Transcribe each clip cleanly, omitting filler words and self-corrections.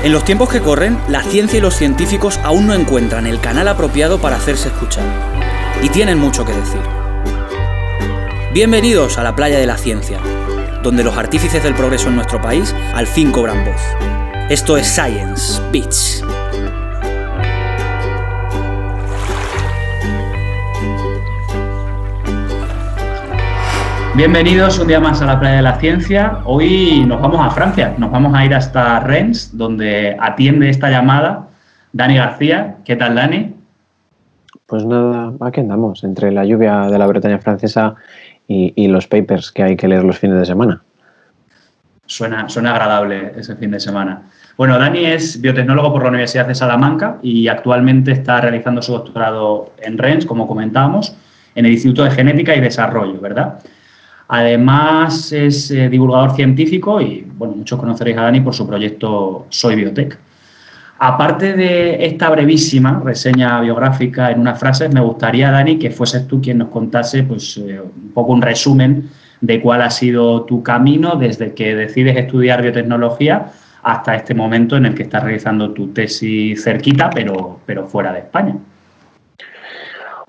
En los tiempos que corren, la ciencia y los científicos aún no encuentran el canal apropiado para hacerse escuchar. Y tienen mucho que decir. Bienvenidos a la playa de la ciencia, donde los artífices del progreso en nuestro país al fin cobran voz. Esto es Science Beats. Bienvenidos un día más a la playa de la ciencia. Hoy nos vamos a Francia, nos vamos a ir hasta Rennes, donde atiende esta llamada Dani García. ¿Qué tal, Dani? Pues nada, aquí andamos, entre la lluvia de la Bretaña francesa y los papers que hay que leer los fines de semana. Suena agradable ese fin de semana. Bueno, Dani es biotecnólogo por la Universidad de Salamanca y actualmente está realizando su doctorado en Rennes, como comentábamos, en el Instituto de Genética y Desarrollo, ¿verdad? Además, es divulgador científico y, bueno, muchos conoceréis a Dani por su proyecto Soy Biotech. Aparte de esta brevísima reseña biográfica en unas frases, me gustaría, Dani, que fueses tú quien nos contase pues, un poco un resumen de cuál ha sido tu camino desde que decides estudiar biotecnología hasta este momento en el que estás realizando tu tesis cerquita, pero fuera de España.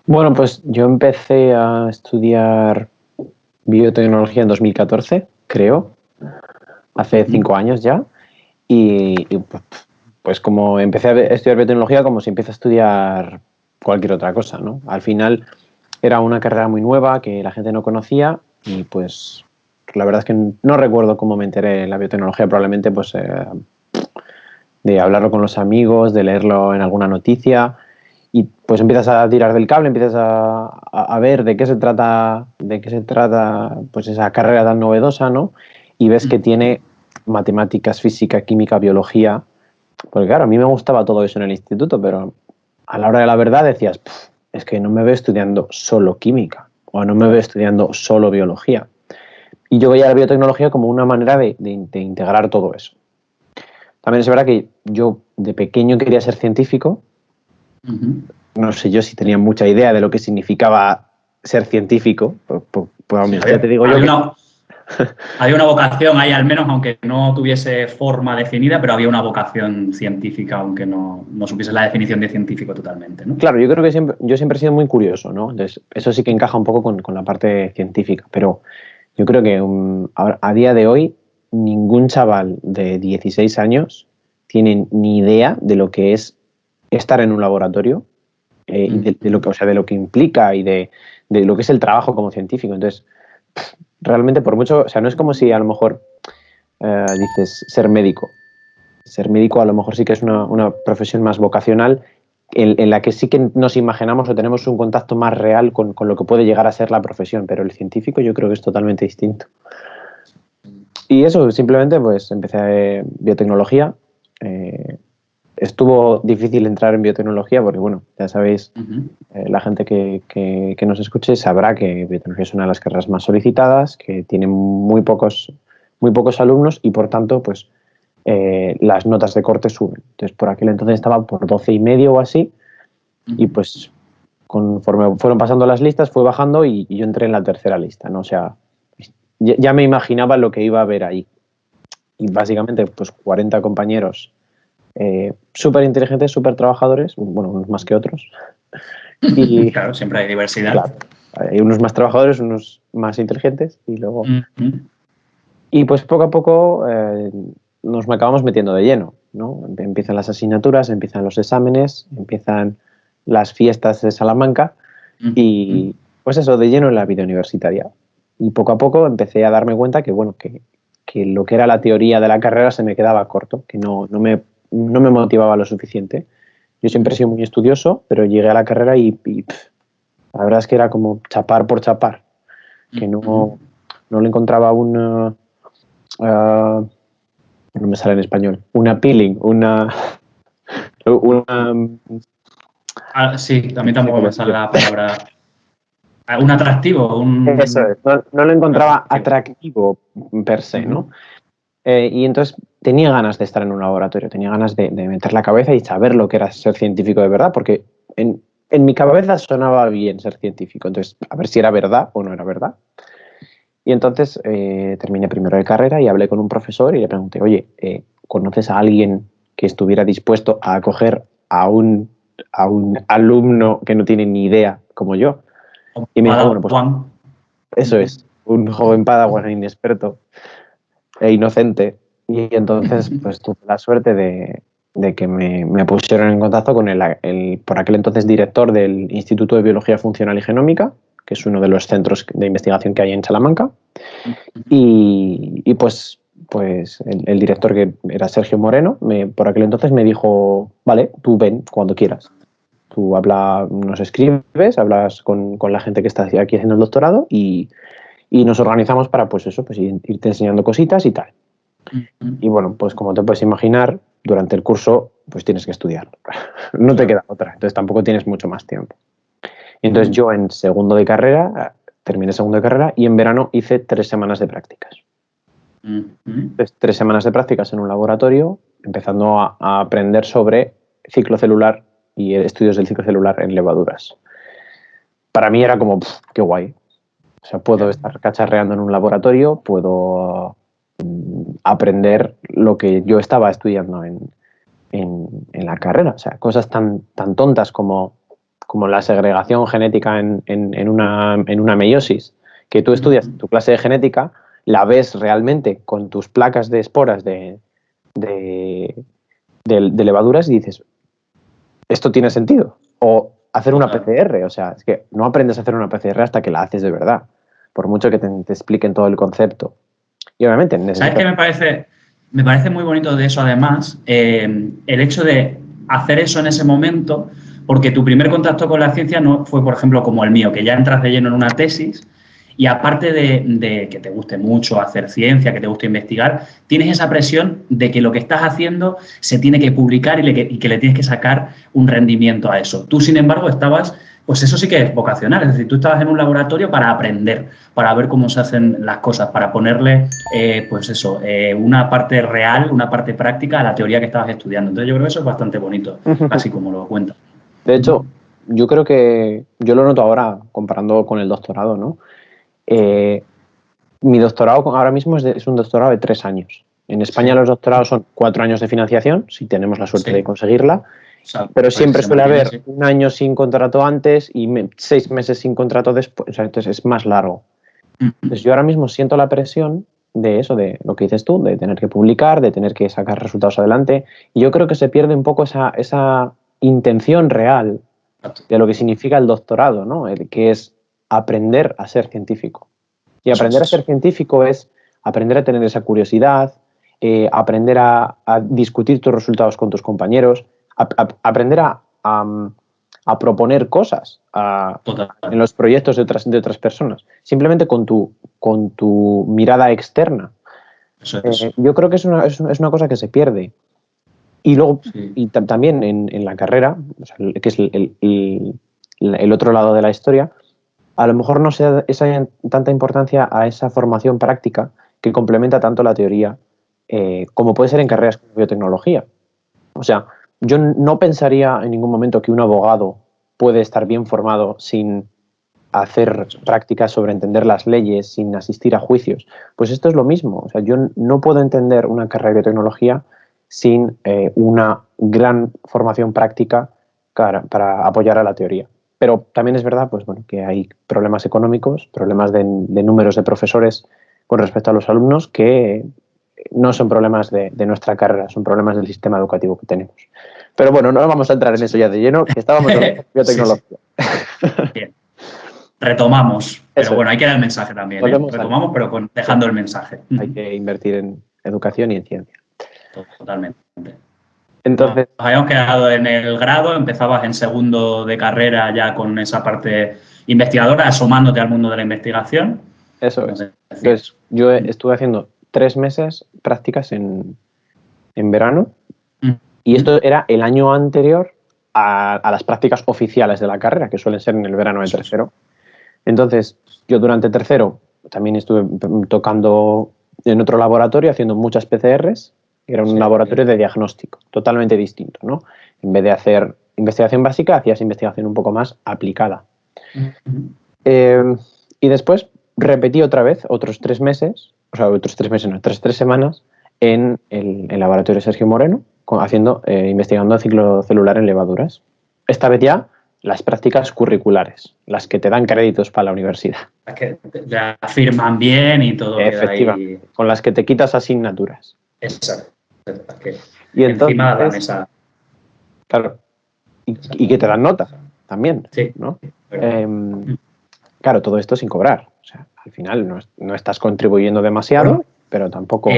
Bueno, pues yo empecé a estudiar biotecnología en 2014, creo, hace 5 años ya, y pues como empecé a estudiar biotecnología, como si empieza a estudiar cualquier otra cosa, ¿no? Al final era una carrera muy nueva que la gente no conocía y pues la verdad es que no recuerdo cómo me enteré de la biotecnología, probablemente pues de hablarlo con los amigos, de leerlo en alguna noticia y pues empiezas a tirar del cable, empiezas a ver de qué se trata pues esa carrera tan novedosa, ¿no? Y ves que tiene matemáticas, física, química, biología. Porque claro, a mí me gustaba todo eso en el instituto, pero a la hora de la verdad decías, es que no me veo estudiando solo química o no me veo estudiando solo biología. Y yo veía la biotecnología como una manera de integrar todo eso. También es verdad que yo de pequeño quería ser científico. No sé yo si tenía mucha idea de lo que significaba ser científico. Pues Sí, ya te digo yo Hay una vocación ahí, al menos, aunque no tuviese forma definida, pero había una vocación científica, aunque no supiese la definición de científico totalmente, ¿no? Claro, yo creo que yo siempre he sido muy curioso, ¿no? Entonces, eso sí que encaja un poco con la parte científica, pero yo creo que a día de hoy ningún chaval de 16 años tiene ni idea de lo que es estar en un laboratorio y de lo que implica y de lo que es el trabajo como científico. Entonces, realmente por mucho, o sea, no es como si a lo mejor dices ser médico. Ser médico a lo mejor sí que es una profesión más vocacional en la que sí que nos imaginamos o tenemos un contacto más real con lo que puede llegar a ser la profesión, pero el científico yo creo que es totalmente distinto. Y eso, simplemente pues empecé biotecnología. Estuvo difícil entrar en biotecnología porque, bueno, ya sabéis, la gente que nos escuche sabrá que biotecnología es una de las carreras más solicitadas, que tiene muy pocos alumnos y, por tanto, pues las notas de corte suben. Entonces, por aquel entonces estaba por 12,5 o así y, pues, conforme fueron pasando las listas, fue bajando y yo entré en la tercera lista, ¿no? O sea, ya me imaginaba lo que iba a haber ahí. Y, básicamente, pues 40 compañeros súper inteligentes, súper trabajadores, bueno, unos más que otros. Y, claro, siempre hay diversidad. Claro, hay unos más trabajadores, unos más inteligentes y luego... Y pues poco a poco nos acabamos metiendo de lleno, ¿no? Empiezan las asignaturas, empiezan los exámenes, empiezan las fiestas de Salamanca y pues eso, de lleno en la vida universitaria. Y poco a poco empecé a darme cuenta que, bueno, que lo que era la teoría de la carrera se me quedaba corto, que no me motivaba lo suficiente. Yo siempre he sido muy estudioso, pero llegué a la carrera y la verdad es que era como chapar por chapar, que no le encontraba no me sale en español, un appealing, sí, también tampoco me sale la palabra. Un atractivo. Eso es, no lo encontraba atractivo per se, ¿no? Y entonces tenía ganas de estar en un laboratorio, tenía ganas de meter la cabeza y saber lo que era ser científico de verdad, porque en mi cabeza sonaba bien ser científico, entonces a ver si era verdad o no era verdad. Y entonces terminé primero de carrera y hablé con un profesor y le pregunté, oye, ¿conoces a alguien que estuviera dispuesto a acoger a un alumno que no tiene ni idea como yo. Y me dijo, bueno, pues eso es, un joven padawan inexperto e inocente. Y entonces pues tuve la suerte de que me pusieron en contacto con el por aquel entonces director del Instituto de Biología Funcional y Genómica, que es uno de los centros de investigación que hay en Salamanca. Y pues el director, que era Sergio Moreno, por aquel entonces me dijo, vale, tú ven cuando quieras. Tú nos escribes, hablas con la gente que está aquí haciendo el doctorado y nos organizamos para pues eso, pues irte enseñando cositas y tal. Y bueno, pues como te puedes imaginar, durante el curso pues tienes que estudiar. No te queda otra, entonces tampoco tienes mucho más tiempo. Y entonces yo en terminé segundo de carrera y en verano hice 3 semanas de prácticas. Entonces, 3 semanas de prácticas en un laboratorio, empezando a aprender sobre ciclo celular y estudios del ciclo celular en levaduras. Para mí era como, qué guay. O sea, puedo estar cacharreando en un laboratorio, puedo aprender lo que yo estaba estudiando en la carrera. O sea, cosas tan tontas como la segregación genética en una meiosis, que tú estudias en tu clase de genética, la ves realmente con tus placas de esporas de levaduras y dices, ¿esto tiene sentido? O hacer una PCR, o sea, es que no aprendes a hacer una PCR hasta que la haces de verdad, por mucho que te expliquen todo el concepto. Y obviamente ¿Sabes qué me parece muy bonito de eso, además? El hecho de hacer eso en ese momento, porque tu primer contacto con la ciencia no fue, por ejemplo, como el mío, que ya entras de lleno en una tesis y aparte de que te guste mucho hacer ciencia, que te guste investigar, tienes esa presión de que lo que estás haciendo se tiene que publicar y que le tienes que sacar un rendimiento a eso. Tú, sin embargo, estabas, pues eso sí que es vocacional, es decir, tú estabas en un laboratorio para aprender, para ver cómo se hacen las cosas, para ponerle, pues eso, una parte real, una parte práctica a la teoría que estabas estudiando. Entonces yo creo que eso es bastante bonito, así como lo cuentas. De hecho, yo creo que, yo lo noto ahora comparando con el doctorado, ¿no? Mi doctorado ahora mismo es un doctorado de 3 años. En España los doctorados son 4 años de financiación, si tenemos la suerte de conseguirla, pero siempre suele haber un año sin contrato antes y 6 meses sin contrato después, o sea, entonces es más largo. Entonces yo ahora mismo siento la presión de eso, de lo que dices tú, de tener que publicar, de tener que sacar resultados adelante, y yo creo que se pierde un poco esa intención real de lo que significa el doctorado, ¿no? Que es aprender a ser científico. Y aprender a ser científico es aprender a tener esa curiosidad, aprender a discutir tus resultados con tus compañeros, aprender a proponer cosas en los proyectos de otras personas, simplemente con tu mirada externa. Yo creo que es una cosa que se pierde. Y luego, y también en la carrera, o sea, que es el otro lado de la historia, a lo mejor no se da tanta importancia a esa formación práctica que complementa tanto la teoría como puede ser en carreras como biotecnología. O sea, yo no pensaría en ningún momento que un abogado puede estar bien formado sin hacer prácticas sobre entender las leyes, sin asistir a juicios. Pues esto es lo mismo. O sea, yo no puedo entender una carrera de biotecnología sin una gran formación práctica para apoyar a la teoría. Pero también es verdad, pues bueno, que hay problemas económicos, problemas de números de profesores con respecto a los alumnos que no son problemas de nuestra carrera, son problemas del sistema educativo que tenemos. Pero bueno, no vamos a entrar en eso ya de lleno, que estábamos hablando de biotecnología. Bien. Retomamos, pero bueno, hay que dar el mensaje también. Retomamos, pero dejando el mensaje. Hay que invertir en educación y en ciencia. Totalmente. Entonces, nos habíamos quedado en el grado, empezabas en segundo de carrera ya con esa parte investigadora, asomándote al mundo de la investigación. Eso es. Entonces, yo estuve haciendo 3 meses prácticas en verano y esto era el año anterior a las prácticas oficiales de la carrera, que suelen ser en el verano de tercero. Entonces, yo durante tercero también estuve tocando en otro laboratorio, haciendo muchas PCRs. Era un laboratorio de diagnóstico, totalmente distinto, ¿no? En vez de hacer investigación básica, hacías investigación un poco más aplicada. Y después repetí otra vez otros 3 meses, o sea, otros 3 meses, no, 3 semanas en el laboratorio de Sergio Moreno, investigando ciclo celular en levaduras. Esta vez ya las prácticas curriculares, las que te dan créditos para la universidad. Las que la firman bien y todo queda ahí. Con las que te quitas asignaturas. Exacto. Las que Y entonces, encima de la mesa. Claro. Y que te dan nota también. Sí. ¿no? Claro, todo esto sin cobrar. O sea, al final no estás contribuyendo demasiado, Bueno, pero tampoco...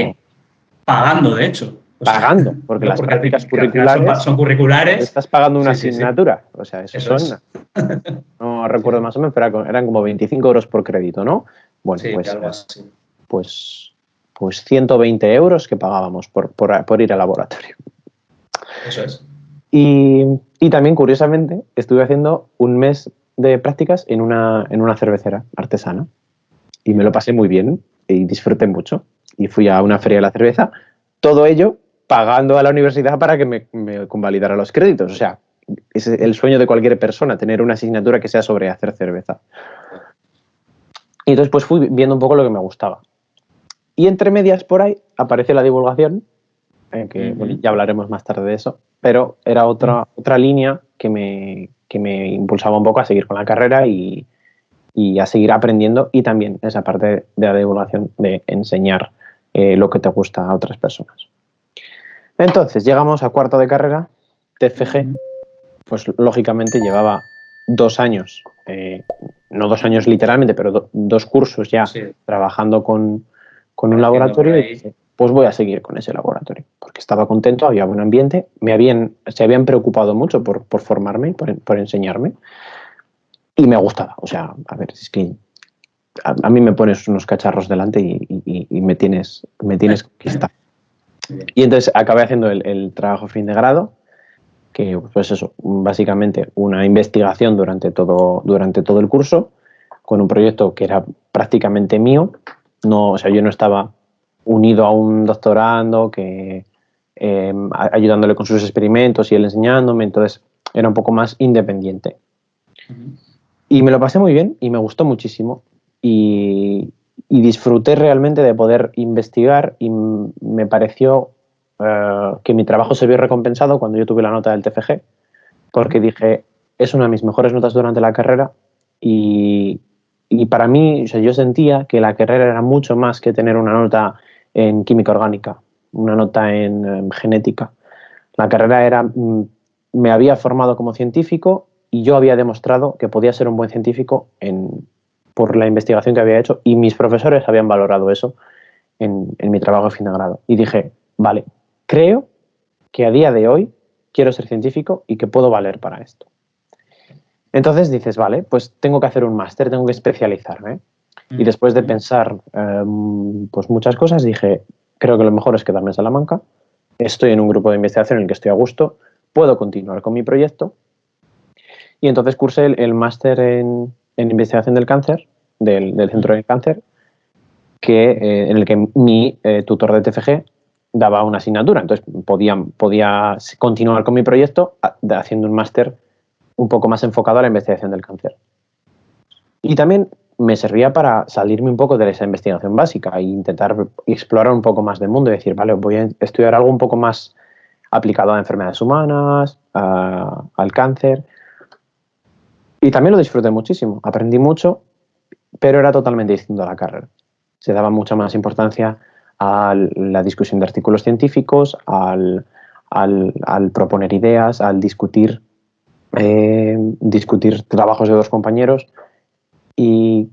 pagando, de hecho. Pagando, porque las prácticas curriculares son curriculares. Estás pagando una Sí. asignatura. O sea, eso son... No recuerdo más o menos, pero eran como 25 euros por crédito, ¿no? Bueno, sí, algo así. Pues 120 euros que pagábamos por ir al laboratorio. Eso es. Y también, curiosamente, estuve haciendo un mes de prácticas en una cervecera artesana. Y me lo pasé muy bien y disfruté mucho. Y fui a una feria de la cerveza. Todo ello pagando a la universidad para que me convalidara los créditos. O sea, es el sueño de cualquier persona, tener una asignatura que sea sobre hacer cerveza. Y entonces pues fui viendo un poco lo que me gustaba. Y entre medias por ahí aparece la divulgación, que bueno, ya hablaremos más tarde de eso, pero era otra línea que me impulsaba un poco a seguir con la carrera y a seguir aprendiendo, y también esa parte de la divulgación, de enseñar lo que te gusta a otras personas. Entonces llegamos a cuarto de carrera, TFG, pues lógicamente llevaba 2 años, no 2 años literalmente, pero 2 cursos ya trabajando con un laboratorio, y dije, pues voy a seguir con ese laboratorio, porque estaba contento, había buen ambiente, se habían preocupado mucho por formarme y por enseñarme, y me gustaba. O sea, a ver, es que a mí me pones unos cacharros delante y me tienes conquistado. Y entonces acabé haciendo el trabajo fin de grado, que pues eso, básicamente una investigación durante todo el curso, con un proyecto que era prácticamente mío. No, o sea, yo no estaba unido a un doctorando que ayudándole con sus experimentos y él enseñándome, entonces era un poco más independiente. Y me lo pasé muy bien y me gustó muchísimo y disfruté realmente de poder investigar, y me pareció que mi trabajo se vio recompensado cuando yo tuve la nota del TFG, porque dije, es una de mis mejores notas durante la carrera, y para mí, o sea, yo sentía que la carrera era mucho más que tener una nota en química orgánica, una nota en genética. La carrera me había formado como científico y yo había demostrado que podía ser un buen científico por la investigación que había hecho, y mis profesores habían valorado eso en mi trabajo de fin de grado. Y dije, vale, creo que a día de hoy quiero ser científico y que puedo valer para esto. Entonces dices, vale, pues tengo que hacer un máster, tengo que especializarme. Y después de pensar pues muchas cosas, dije, creo que lo mejor es quedarme en Salamanca. Estoy en un grupo de investigación en el que estoy a gusto, puedo continuar con mi proyecto. Y entonces cursé el máster en investigación del cáncer, del Centro del Cáncer, en el que mi tutor de TFG daba una asignatura. Entonces podía continuar con mi proyecto haciendo un máster un poco más enfocado a la investigación del cáncer. Y también me servía para salirme un poco de esa investigación básica e intentar explorar un poco más del mundo y decir, vale, voy a estudiar algo un poco más aplicado a enfermedades humanas, al cáncer. Y también lo disfruté muchísimo, aprendí mucho, pero era totalmente distinto a la carrera. Se daba mucha más importancia a la discusión de artículos científicos, al proponer ideas, al discutir trabajos de 2 compañeros, y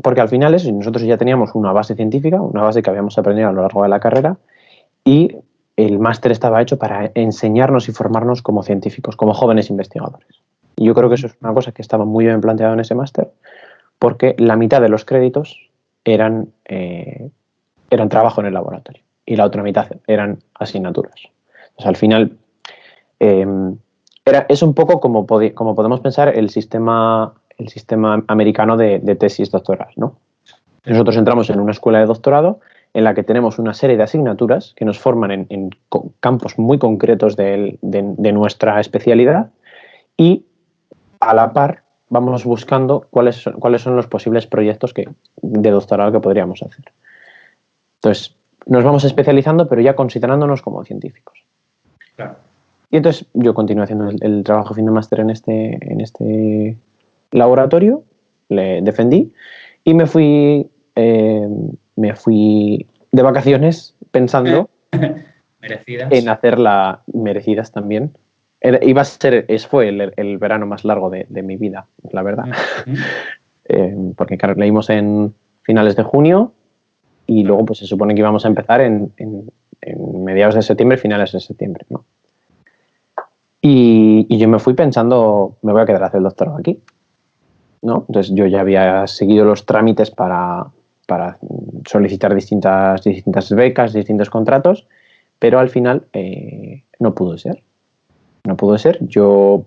porque al final nosotros ya teníamos una base científica, una base que habíamos aprendido a lo largo de la carrera, y el máster estaba hecho para enseñarnos y formarnos como científicos, como jóvenes investigadores. Y yo creo que eso es una cosa que estaba muy bien planteado en ese máster, porque la mitad de los créditos eran trabajo en el laboratorio y la otra mitad eran asignaturas. Entonces, al final, es un poco como podemos pensar el sistema americano de tesis doctorales, ¿no? Nosotros entramos en una escuela de doctorado en la que tenemos una serie de asignaturas que nos forman en campos muy concretos de nuestra especialidad, y a la par vamos buscando cuáles son los posibles proyectos de doctorado que podríamos hacer. Entonces, nos vamos especializando, pero ya considerándonos como científicos. Claro. Y entonces yo continué haciendo el trabajo fin de máster en este laboratorio, le defendí y me fui de vacaciones pensando Merecidas. en merecidas también. Fue el verano más largo de mi vida, la verdad. Porque claro, leímos en finales de junio y luego pues se supone que íbamos a empezar en mediados de septiembre, finales de septiembre, ¿no? Y yo me fui pensando, me voy a quedar a hacer el doctorado aquí, ¿no? Entonces yo ya había seguido los trámites para solicitar distintas becas, distintos contratos, pero al final no pudo ser. No pudo ser. Yo,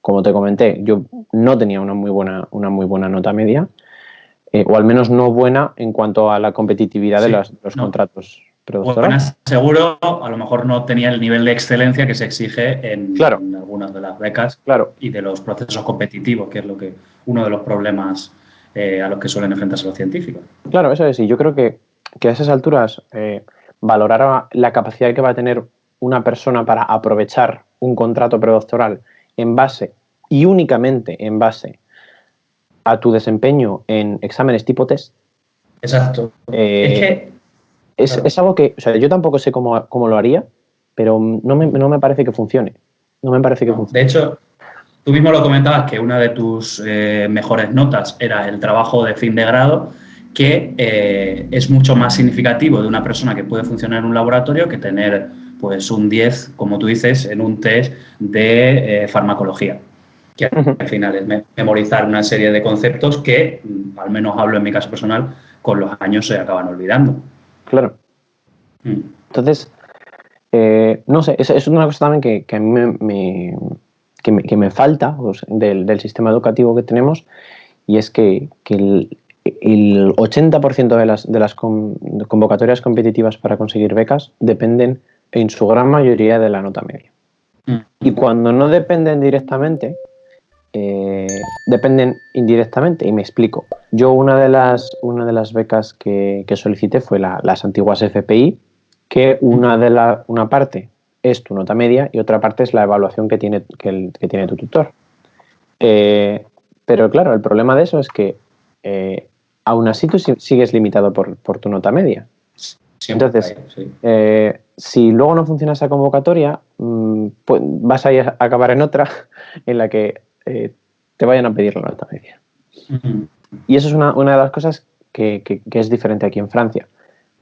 como te comenté, yo no tenía una muy buena nota media, o al menos no buena en cuanto a la competitividad de los contratos predoctorales. Buenas, seguro, a lo mejor no tenía el nivel de excelencia que se exige en algunas de las becas y de los procesos competitivos, que es uno de los problemas a los que suelen enfrentarse los científicos. Claro, eso es. Y yo creo que a esas alturas valorar la capacidad que va a tener una persona para aprovechar un contrato predoctoral en base y únicamente en base a tu desempeño en exámenes tipo test. Exacto. Es algo que, o sea, yo tampoco sé cómo lo haría, pero no me parece que funcione. De hecho, tú mismo lo comentabas que una de tus mejores notas era el trabajo de fin de grado, que es mucho más significativo de una persona que puede funcionar en un laboratorio que tener pues un 10, como tú dices, en un test de farmacología, que al final es memorizar una serie de conceptos que, al menos hablo en mi caso personal, con los años se acaban olvidando. Claro. Entonces, no sé, es una cosa también que a mí me falta, pues, del sistema educativo que tenemos, y es que el 80% de las convocatorias competitivas para conseguir becas dependen en su gran mayoría de la nota media. Y cuando no dependen directamente, dependen indirectamente, y me explico. Yo una de las becas que solicité fue las antiguas FPI, que una parte es tu nota media y otra parte es la evaluación que tiene tu tutor. Pero claro, el problema de eso es que aún así tú sigues limitado por tu nota media. Entonces, si luego no funciona esa convocatoria, pues vas a acabar en otra en la que te vayan a pedir la nota media. Y eso es una de las cosas que es diferente aquí en Francia.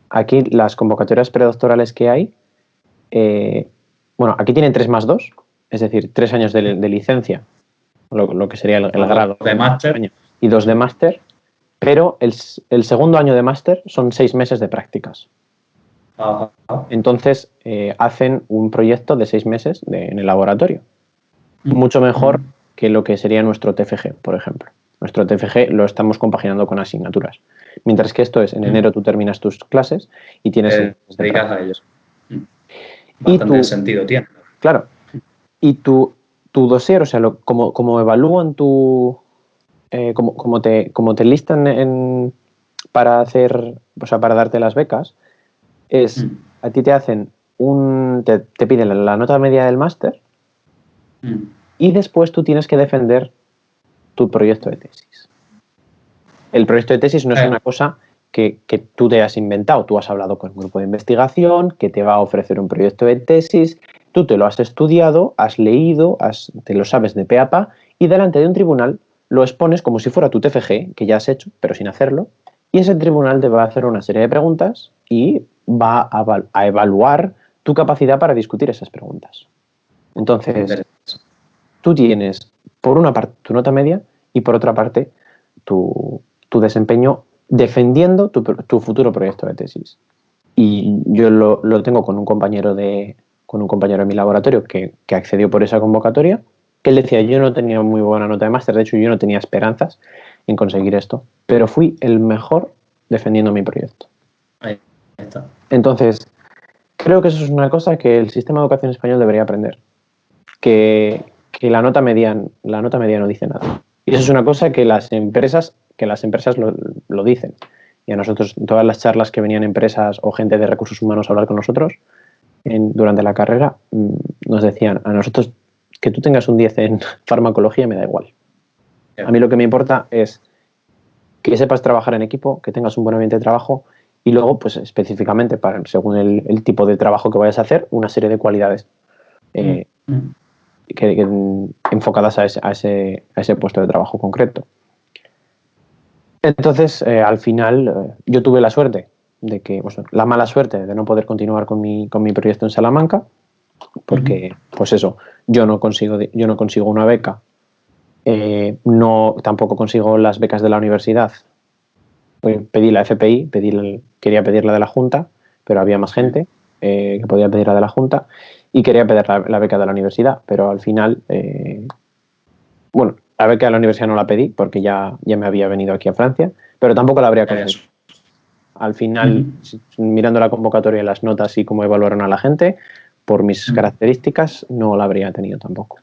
Aquí las convocatorias predoctorales que hay, aquí tienen 3+2, es decir, 3 años de licencia, lo que sería el grado de máster, y 2 de máster, pero el segundo año de máster son 6 meses de prácticas. Entonces hacen un proyecto de 6 meses en el laboratorio. Mucho mejor que lo que sería nuestro TFG, por ejemplo. Nuestro TFG lo estamos compaginando con asignaturas. Mientras que esto es, en enero tú terminas tus clases y tienes... Te dedicas a ellos. Bastante sentido tiene. Claro. Y tu dossier, o sea, como evalúan como te listan para hacer, o sea, para darte las becas, a ti te hacen te piden la nota media del máster y después tú tienes que defender tu proyecto de tesis. El proyecto de tesis no es una cosa que tú te has inventado. Tú has hablado con un grupo de investigación que te va a ofrecer un proyecto de tesis, tú te lo has estudiado, has leído, te lo sabes de pe a pa y delante de un tribunal lo expones como si fuera tu TFG, que ya has hecho, pero sin hacerlo, y ese tribunal te va a hacer una serie de preguntas y va a evaluar tu capacidad para discutir esas preguntas. Entonces, tú tienes, por una parte, tu nota media y por otra parte, tu desempeño defendiendo tu futuro proyecto de tesis. Y yo lo tengo con un compañero de mi laboratorio que accedió por esa convocatoria, que él decía, yo no tenía muy buena nota de máster, de hecho yo no tenía esperanzas en conseguir esto, pero fui el mejor defendiendo mi proyecto. Ahí está. Entonces, creo que eso es una cosa que el sistema de educación español debería aprender, que la nota media no dice nada. Y eso es una cosa que las empresas lo dicen. Y a nosotros, todas las charlas que venían empresas o gente de recursos humanos a hablar con nosotros, durante la carrera, nos decían a nosotros que tú tengas un 10 en farmacología me da igual. A mí lo que me importa es que sepas trabajar en equipo, que tengas un buen ambiente de trabajo y luego, pues específicamente, según el tipo de trabajo que vayas a hacer, una serie de cualidades enfocadas a ese puesto de trabajo concreto. Entonces, al final, yo tuve la suerte de que, la mala suerte de no poder continuar con mi proyecto en Salamanca, porque, pues eso, yo no consigo una beca, tampoco consigo las becas de la universidad. Pedí la FPI, quería pedir la de la Junta, pero había más gente que podía pedir la de la Junta y quería pedir la beca de la universidad, pero al final, la beca de la universidad no la pedí porque ya me había venido aquí a Francia, pero tampoco la habría conseguido. Al final, mirando la convocatoria y las notas y cómo evaluaron a la gente, por mis características, no la habría tenido tampoco.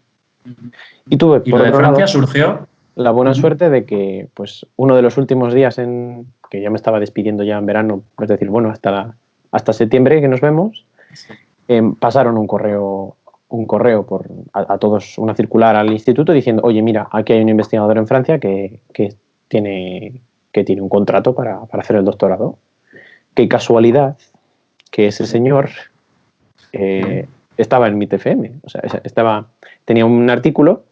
Y tuve, ¿Y por otro Francia lado, surgió? La buena suerte de que, pues, uno de los últimos días que ya me estaba despidiendo ya en verano, es decir, bueno, hasta septiembre que nos vemos, pasaron un correo a todos, una circular al instituto diciendo, oye, mira, aquí hay un investigador en Francia que tiene un contrato para hacer el doctorado. Qué casualidad que ese señor estaba en mi TFM. O sea, tenía un artículo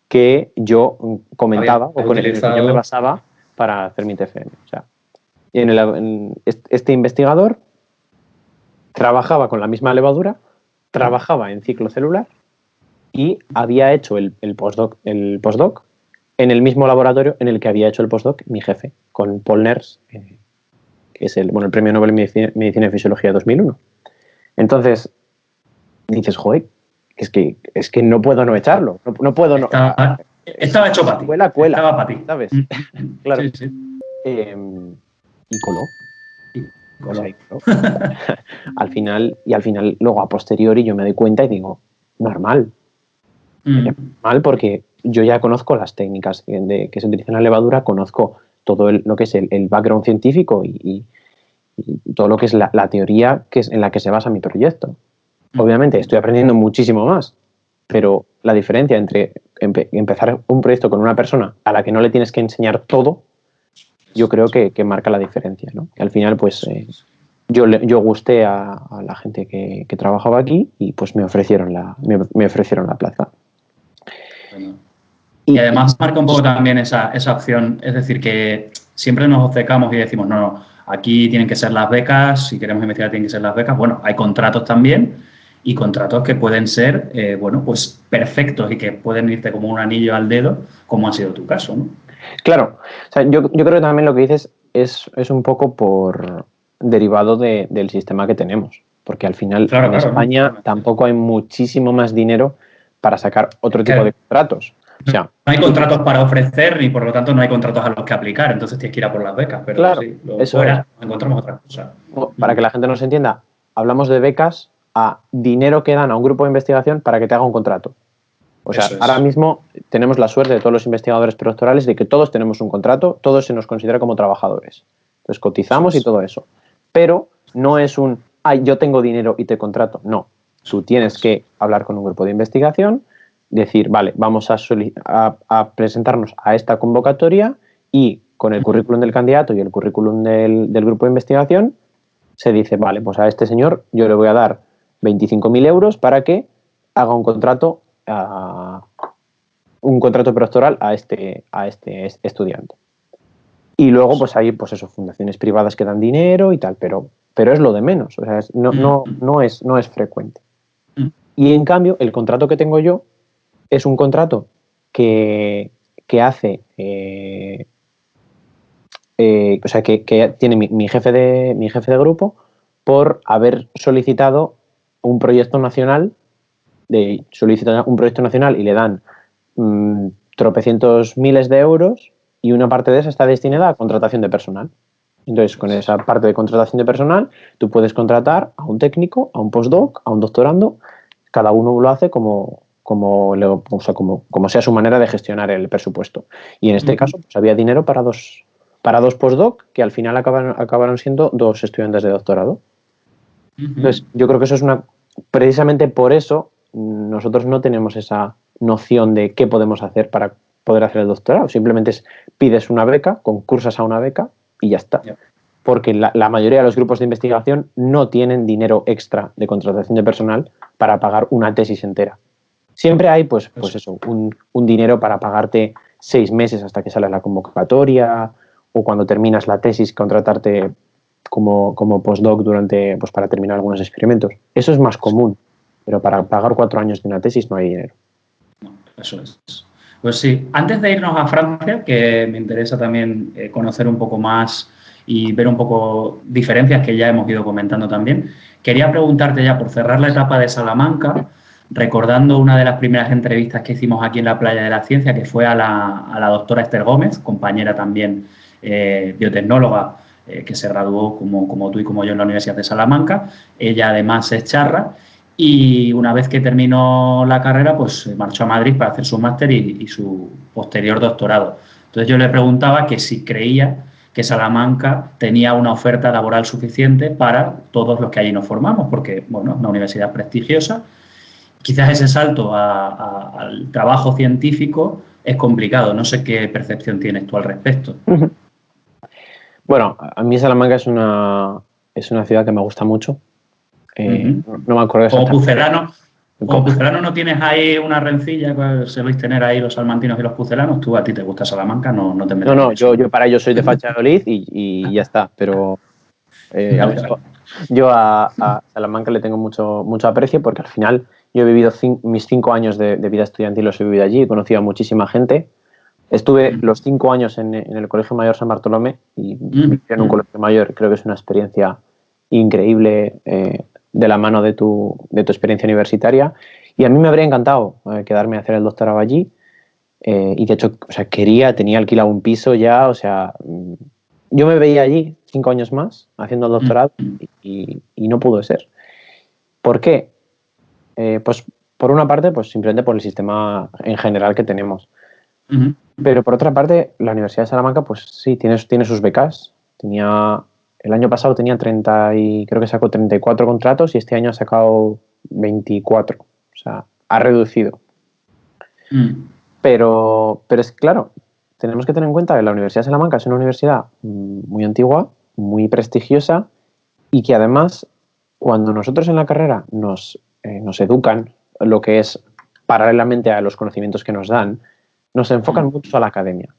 que yo comentaba o con el que yo me basaba para hacer mi TFM. O sea, este investigador trabajaba con la misma levadura, trabajaba en ciclo celular y había hecho el postdoc en el mismo laboratorio en el que había hecho el postdoc mi jefe, con Paul Ners, que es el premio Nobel en Medicina y Fisiología 2001. Entonces, dices, joder, es que no puedo no echarlo, no puedo no... Estaba hecho para ti. Cuela. Estaba para ti. ¿Sabes? Claro. Sí. Y coló. Al final, luego a posteriori yo me doy cuenta y digo, normal. Normal porque yo ya conozco las técnicas que se utilizan en la levadura, conozco todo lo que es el background científico y todo lo que es la teoría en la que se basa mi proyecto. Obviamente estoy aprendiendo muchísimo más, pero la diferencia entre empezar un proyecto con una persona a la que no le tienes que enseñar todo, yo creo que marca la diferencia, ¿no? Y al final, pues, yo gusté a la gente que trabajaba aquí y pues me ofrecieron la plaza. Bueno. Y además marca un poco también esa opción, es decir, que siempre nos obcecamos y decimos, no, aquí tienen que ser las becas, si queremos investigar tienen que ser las becas. Bueno, hay contratos también y contratos que pueden ser, pues perfectos y que pueden irte como un anillo al dedo, como ha sido tu caso, ¿no? Claro, o sea, yo creo que también lo que dices es un poco por derivado del sistema que tenemos, porque al final en España tampoco hay muchísimo más dinero para sacar otro tipo de contratos. O sea, no hay contratos para ofrecer y por lo tanto no hay contratos a los que aplicar, entonces tienes que ir a por las becas, pero claro, sí, luego fuera encontramos otras cosas. Para que la gente nos entienda, hablamos de becas a dinero que dan a un grupo de investigación para que te haga un contrato. O sea, ahora mismo tenemos la suerte de todos los investigadores predoctorales de que todos tenemos un contrato, todos se nos considera como trabajadores. Entonces cotizamos y todo eso. Pero no es yo tengo dinero y te contrato. No. Tú tienes que hablar con un grupo de investigación, decir, vale, vamos a presentarnos a esta convocatoria y con el currículum del candidato y el currículum del grupo de investigación se dice, vale, pues a este señor yo le voy a dar 25.000 euros para que haga un contrato predoctoral a este estudiante. Y luego pues hay pues eso, fundaciones privadas que dan dinero y tal, pero es lo de menos, o sea, no es frecuente. Y en cambio el contrato que tengo yo es un contrato que hace o sea que tiene mi jefe de grupo por haber solicitado un proyecto nacional y le dan tropecientos miles de euros y una parte de esa está destinada a contratación de personal. Entonces, con esa parte de contratación de personal, tú puedes contratar a un técnico, a un postdoc, a un doctorando. Cada uno lo hace como sea su manera de gestionar el presupuesto. Y en este caso, pues, había dinero para dos postdoc que al final acabaron siendo 2 estudiantes de doctorado. Entonces, yo creo que eso es precisamente por eso nosotros no tenemos esa noción de qué podemos hacer para poder hacer el doctorado. Simplemente pides una beca, concursas a una beca y ya está. Porque la mayoría de los grupos de investigación no tienen dinero extra de contratación de personal para pagar una tesis entera. Siempre hay, pues eso, un dinero para pagarte 6 meses hasta que sale la convocatoria, o cuando terminas la tesis, contratarte como postdoc para terminar algunos experimentos. Eso es más común, pero para pagar 4 años de una tesis no hay dinero. No, eso es. Pues sí, antes de irnos a Francia, que me interesa también conocer un poco más y ver un poco diferencias que ya hemos ido comentando también, quería preguntarte ya por cerrar la etapa de Salamanca, recordando una de las primeras entrevistas que hicimos aquí en la Playa de la Ciencia, que fue a la doctora Esther Gómez, compañera también biotecnóloga, que se graduó como tú y como yo en la Universidad de Salamanca. Ella además es charra y una vez que terminó la carrera, pues marchó a Madrid para hacer su máster y su posterior doctorado. Entonces yo le preguntaba que si creía que Salamanca tenía una oferta laboral suficiente para todos los que allí nos formamos, porque, bueno, es una universidad prestigiosa. Quizás ese salto al trabajo científico es complicado. No sé qué percepción tienes tú al respecto. Bueno, a mí Salamanca es una ciudad que me gusta mucho. No me acuerdo exactamente. Como pucelano no tienes ahí una rencilla que soléis tener ahí los salmantinos y los pucelanos. Tú, a ti te gusta Salamanca, no te metes. No, yo para ello soy de Valladolid y ya está, pero yo a Salamanca le tengo mucho aprecio porque al final yo he vivido mis 5 años de vida estudiantil, los he vivido allí, he conocido a muchísima gente. Estuve los 5 años en el Colegio Mayor San Bartolomé y viví en un colegio mayor. Creo que es una experiencia increíble de la mano de tu experiencia universitaria, y a mí me habría encantado quedarme a hacer el doctorado allí, y de hecho, o sea, tenía alquilado un piso ya, o sea, yo me veía allí 5 años más haciendo el doctorado y no pudo ser. ¿Por qué? Pues por una parte, pues simplemente por el sistema en general que tenemos. Pero por otra parte, la Universidad de Salamanca, pues sí, tiene sus becas. El año pasado tenía creo que sacó 34 contratos y este año ha sacado 24. O sea, ha reducido. Pero es claro, tenemos que tener en cuenta que la Universidad de Salamanca es una universidad muy antigua, muy prestigiosa, y que además, cuando nosotros en la carrera nos educan, lo que es paralelamente a los conocimientos que nos dan, nos enfocan mucho a la academia.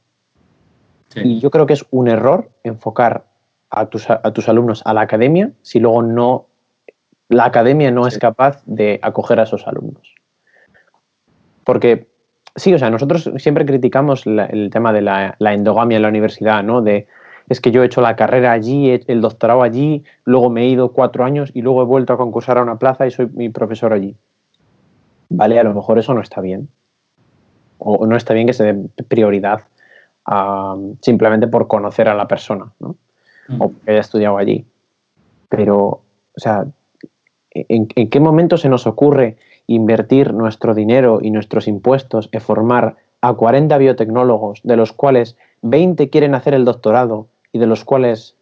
Sí. Y yo creo que es un error enfocar a tus alumnos a la academia si luego la academia no es capaz de acoger a esos alumnos. Porque sí, o sea, nosotros siempre criticamos el tema de la endogamia en la universidad, ¿no? Es que yo he hecho la carrera allí, el doctorado allí, luego me he ido 4 años y luego he vuelto a concursar a una plaza y soy mi profesor allí. Vale, a lo mejor eso no está bien. O no está bien que se dé prioridad simplemente por conocer a la persona, ¿no? O que haya estudiado allí. Pero, o sea, ¿en qué momento se nos ocurre invertir nuestro dinero y nuestros impuestos en formar a 40 biotecnólogos, de los cuales 20 quieren hacer el doctorado y de los cuales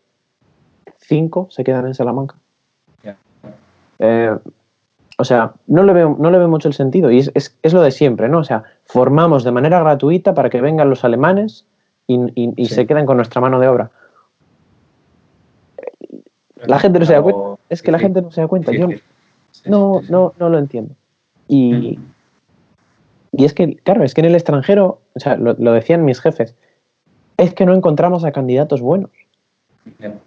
5 se quedan en Salamanca? O sea, no le veo mucho el sentido, y es lo de siempre, ¿no? O sea, formamos de manera gratuita para que vengan los alemanes y se queden con nuestra mano de obra. La gente no se da cuenta. Es que la gente no se da cuenta. Yo no lo entiendo. Y es que, claro, es que en el extranjero, o sea, lo decían mis jefes, es que no encontramos a candidatos buenos.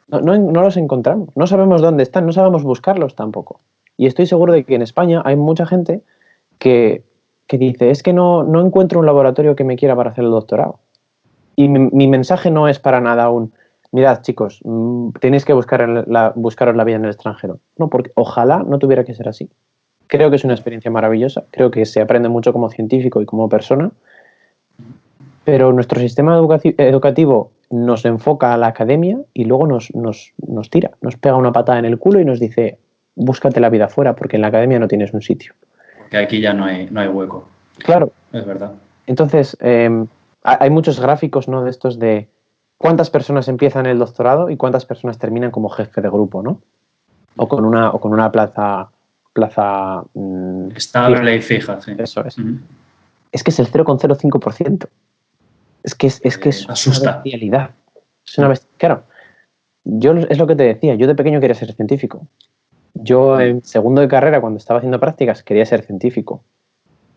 No los encontramos. No sabemos dónde están, no sabemos buscarlos tampoco. Y estoy seguro de que en España hay mucha gente que dice, es que no encuentro un laboratorio que me quiera para hacer el doctorado. Y mi mensaje no es para nada mirad, chicos, tenéis que buscaros la vida en el extranjero. No, porque ojalá no tuviera que ser así. Creo que es una experiencia maravillosa, creo que se aprende mucho como científico y como persona, pero nuestro sistema educativo nos enfoca a la academia y luego nos tira, nos pega una patada en el culo y nos dice, búscate la vida fuera, porque en la academia no tienes un sitio. Porque aquí ya no hay hueco. Claro. Es verdad. Entonces, hay muchos gráficos, ¿no?, de estos de cuántas personas empiezan el doctorado y cuántas personas terminan como jefe de grupo, ¿no? o con una plaza estable y fija, sí. Eso es. Es que es el 0,05%. Es que es asusta. Una bestialidad. Es una Claro, yo es lo que te decía, yo de pequeño quería ser científico. Yo en segundo de carrera, cuando estaba haciendo prácticas, quería ser científico.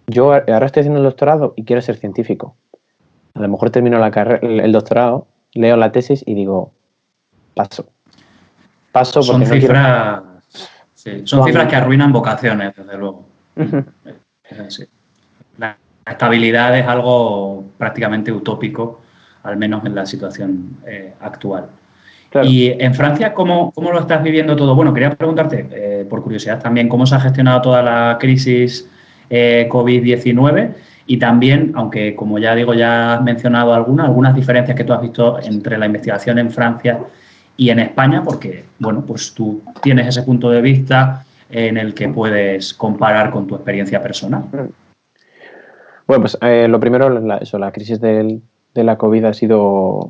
Yo ahora estoy haciendo el doctorado y quiero ser científico. A lo mejor termino el doctorado, leo la tesis y digo, paso porque son no cifras, quiero... sí, son cifras que arruinan vocaciones, desde luego. Es así. La estabilidad es algo prácticamente utópico, al menos en la situación actual. Claro. Y en Francia, ¿cómo lo estás viviendo todo? Bueno, quería preguntarte, por curiosidad también, ¿cómo se ha gestionado toda la crisis COVID-19? Y también, aunque como ya digo, ya has mencionado algunas diferencias que tú has visto entre la investigación en Francia y en España, porque, bueno, pues tú tienes ese punto de vista en el que puedes comparar con tu experiencia personal. Bueno, pues lo primero, la crisis de la COVID ha sido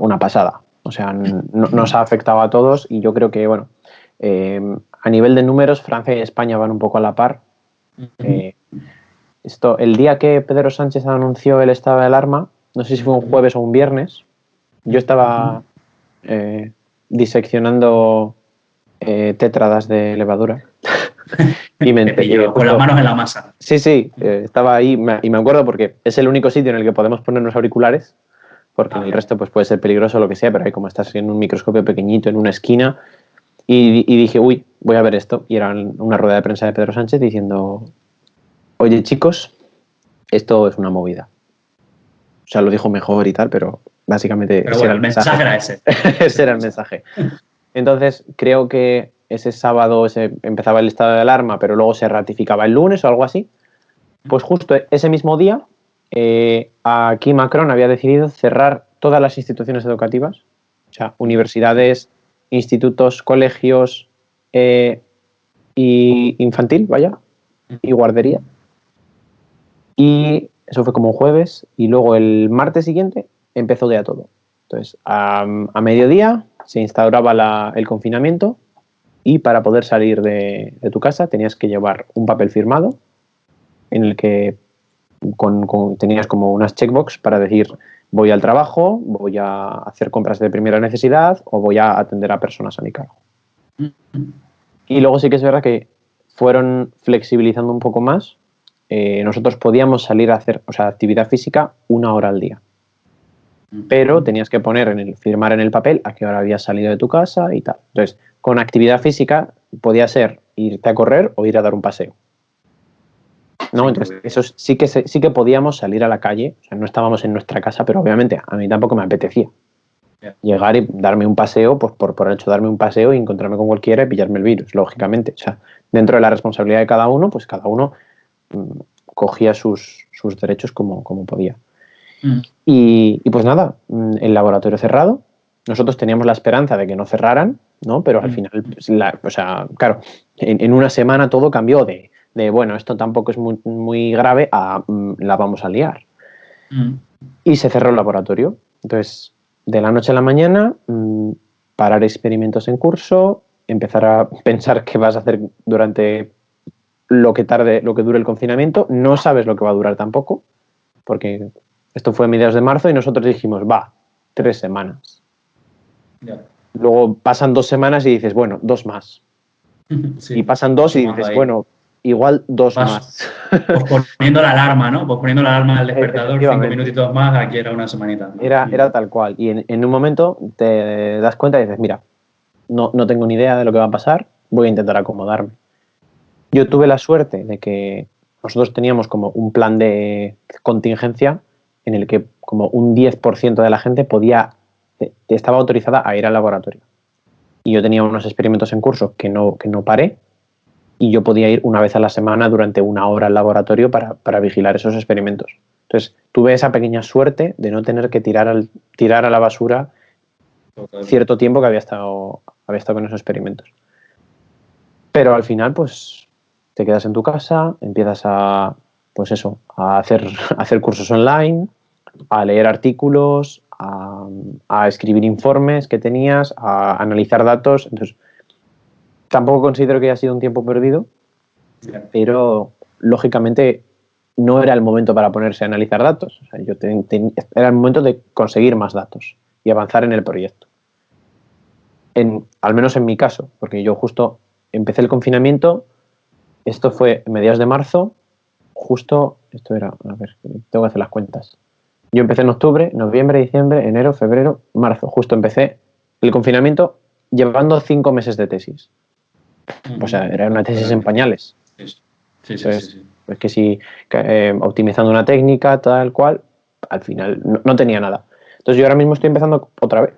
una pasada. O sea, nos ha afectado a todos y yo creo que, bueno, a nivel de números, Francia y España van un poco a la par. El día que Pedro Sánchez anunció el estado de alarma, no sé si fue un jueves o un viernes, yo estaba diseccionando tétradas de levadura. Y con las manos en la masa. Sí, estaba ahí y me acuerdo porque es el único sitio en el que podemos ponernos auriculares, porque en el resto pues puede ser peligroso o lo que sea, pero ahí como estás en un microscopio pequeñito en una esquina y dije, uy, voy a ver esto. Y era una rueda de prensa de Pedro Sánchez diciendo, oye chicos, esto es una movida. O sea, lo dijo mejor y tal, pero básicamente ese era el mensaje. Era ese. Ese era el mensaje. Entonces, creo que ese sábado empezaba el estado de alarma, pero luego se ratificaba el lunes o algo así. Pues justo ese mismo día, aquí Macron había decidido cerrar todas las instituciones educativas, o sea, universidades, institutos, colegios y infantil, y guardería. Y eso fue como un jueves, y luego el martes siguiente empezó ya todo. Entonces, a mediodía se instauraba el confinamiento y para poder salir de tu casa tenías que llevar un papel firmado en el que tenías como unas checkbox para decir voy al trabajo, voy a hacer compras de primera necesidad o voy a atender a personas a mi cargo. Y luego sí que es verdad que fueron flexibilizando un poco más. Nosotros podíamos salir a hacer actividad física 1 hora al día. Pero tenías que firmar en el papel a qué hora habías salido de tu casa y tal. Entonces, con actividad física podía ser irte a correr o ir a dar un paseo. ¿No? Entonces, eso sí que podíamos salir a la calle. O sea, no estábamos en nuestra casa, pero obviamente a mí tampoco me apetecía llegar y darme un paseo, pues por el hecho de darme un paseo y encontrarme con cualquiera y pillarme el virus, lógicamente. O sea, dentro de la responsabilidad de cada uno, pues cada uno cogía sus derechos como podía. Y pues nada, el laboratorio cerrado. Nosotros teníamos la esperanza de que no cerraran, ¿no? Pero al final, claro, en una semana todo cambió de bueno, esto tampoco es muy grave a la vamos a liar. Y se cerró el laboratorio. Entonces, de la noche a la mañana, parar experimentos en curso, empezar a pensar qué vas a hacer durante lo que dure el confinamiento. No sabes lo que va a durar tampoco, porque esto fue a mediados de marzo y nosotros dijimos, 3 semanas. Yeah. Luego pasan 2 semanas y dices, bueno, 2 más. Sí, y pasan 2 y dices, bueno, igual 2 más. Pues poniendo la alarma, ¿no? Pues poniendo la alarma del despertador, 5 minutitos más, aquí era una semanita, ¿no? Era tal cual. Y en un momento te das cuenta y dices, mira, no tengo ni idea de lo que va a pasar, voy a intentar acomodarme. Yo tuve la suerte de que nosotros teníamos como un plan de contingencia en el que como un 10% de la gente estaba autorizada a ir al laboratorio. Y yo tenía unos experimentos en curso que no paré y yo podía ir una vez a la semana durante 1 hora al laboratorio para vigilar esos experimentos. Entonces, tuve esa pequeña suerte de no tener que tirar a la basura cierto tiempo que había estado con esos experimentos. Pero al final, pues, te quedas en tu casa, empiezas a hacer cursos online, a leer artículos, a escribir informes que tenías, a analizar datos. Entonces, tampoco considero que haya sido un tiempo perdido, Ya. pero lógicamente no era el momento para ponerse a analizar datos. O sea, era el momento de conseguir más datos y avanzar en el proyecto. Al menos en mi caso, porque yo justo empecé el confinamiento, esto fue en mediados de marzo, esto era, a ver, tengo que hacer las cuentas. Yo empecé en octubre, noviembre, diciembre, enero, febrero, marzo. Justo empecé el confinamiento llevando 5 meses de tesis. O sea, era una tesis en pañales. Sí. Pues que si optimizando una técnica, tal cual, al final no tenía nada. Entonces yo ahora mismo estoy empezando otra vez.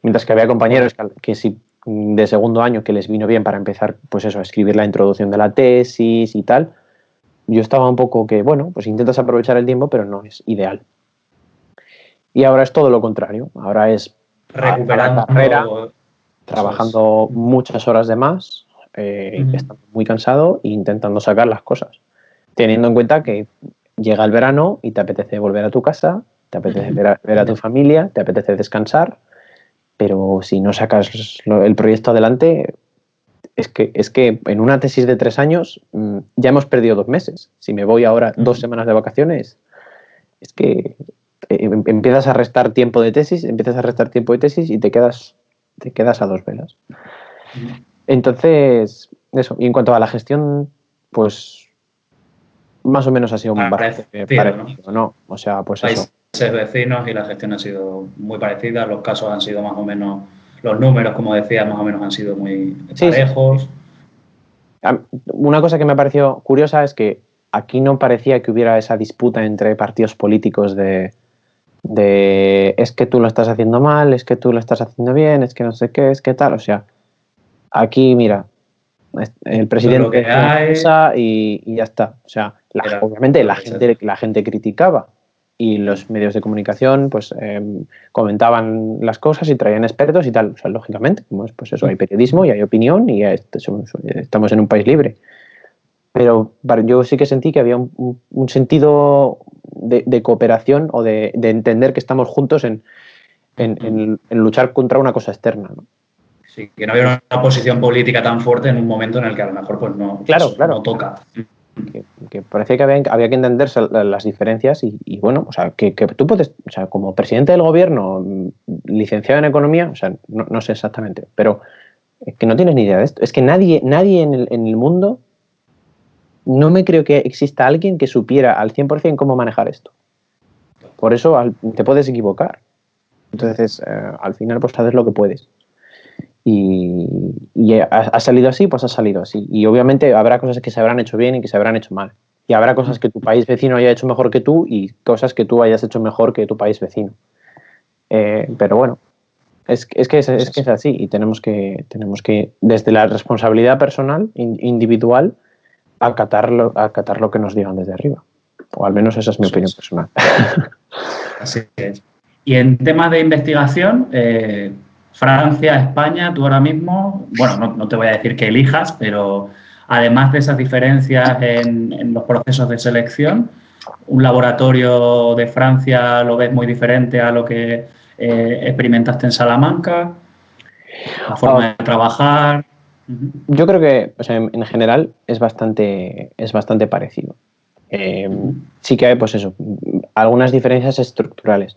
Mientras que había compañeros que sí, de segundo año, que les vino bien para empezar, pues eso, a escribir la introducción de la tesis y tal. Yo estaba un poco que, bueno, pues intentas aprovechar el tiempo, pero no es ideal. Y ahora es todo lo contrario. Ahora es recuperando la carrera, trabajando muchas horas de más, estando muy cansado e intentando sacar las cosas. Teniendo en cuenta que llega el verano y te apetece volver a tu casa, te apetece ver a tu familia, te apetece descansar, pero si no sacas el proyecto adelante, es que en una tesis de 3 años ya hemos perdido 2 meses. Si me voy ahora 2 semanas de vacaciones, es que empiezas a restar tiempo de tesis y te quedas a 2 velas. Entonces, eso. Y en cuanto a la gestión, pues más o menos ha sido bastante parecido, ¿no? O sea, pues países vecinos y la gestión ha sido muy parecida, los casos han sido más o menos, los números, como decía, más o menos han sido muy parejos. Sí. Una cosa que me ha parecido curiosa es que aquí no parecía que hubiera esa disputa entre partidos políticos de es que tú lo estás haciendo mal, es que tú lo estás haciendo bien, es que no sé qué, es que tal. O sea, aquí, mira, el presidente y ya está. O sea, obviamente la gente criticaba y los medios de comunicación pues comentaban las cosas y traían expertos y tal. O sea, lógicamente, pues eso, hay periodismo y hay opinión y estamos en un país libre. Pero yo sí que sentí que había un sentido de cooperación o de entender que estamos juntos en luchar contra una cosa externa, ¿no? Sí, que no había una posición política tan fuerte en un momento en el que a lo mejor pues no, claro. no toca. Que parecía que había que entenderse las diferencias y bueno, o sea, que tú puedes, o sea, como presidente del gobierno, licenciado en economía, o sea, no sé exactamente, pero es que no tienes ni idea de esto. Es que nadie en el mundo, no me creo que exista alguien que supiera al 100% cómo manejar esto. Por eso te puedes equivocar. Entonces, al final, pues haces lo que puedes. Y ha salido así, pues ha salido así. Y obviamente habrá cosas que se habrán hecho bien y que se habrán hecho mal. Y habrá cosas que tu país vecino haya hecho mejor que tú y cosas que tú hayas hecho mejor que tu país vecino. Pero bueno, es que es así y tenemos que desde la responsabilidad personal, individual, acatar lo que nos digan desde arriba. O al menos esa es mi opinión personal. Así es. Y en temas de investigación, Francia, España, tú ahora mismo, bueno, no te voy a decir que elijas, pero además de esas diferencias en los procesos de selección, ¿un laboratorio de Francia lo ves muy diferente a lo que experimentaste en Salamanca? ¿La forma de trabajar? Yo creo que, o sea, en general es bastante parecido. Sí que hay, pues eso, algunas diferencias estructurales.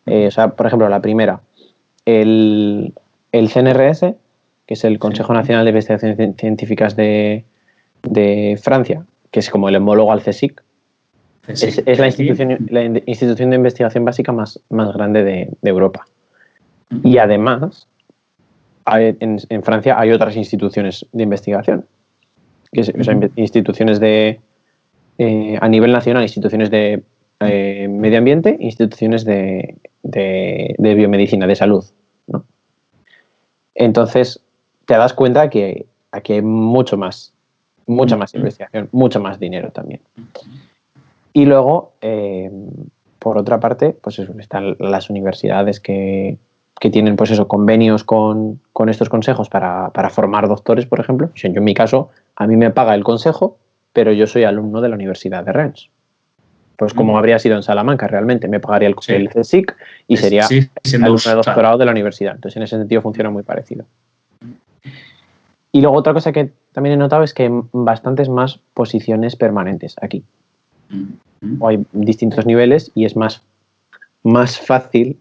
O sea, por ejemplo, la primera, el CNRS, que es el Consejo Nacional de Investigaciones Científicas de Francia, que es como el homólogo al CSIC, es la institución de investigación básica más grande de Europa. Y además, en Francia hay otras instituciones de investigación, o sea, instituciones a nivel nacional, instituciones de medio ambiente, instituciones de biomedicina, de salud, ¿no? Entonces, te das cuenta que aquí hay mucha más investigación, mucho más dinero también. Y luego, por otra parte, pues eso, están las universidades que tienen, pues eso, convenios con estos consejos para formar doctores, por ejemplo. Yo, en mi caso, a mí me paga el consejo, pero yo soy alumno de la Universidad de Rennes. Pues como habría sido en Salamanca, realmente me pagaría el CSIC y sería alumno de doctorado de la universidad. Entonces, en ese sentido funciona muy parecido. Y luego otra cosa que también he notado es que hay bastantes más posiciones permanentes aquí. O hay distintos niveles y es más fácil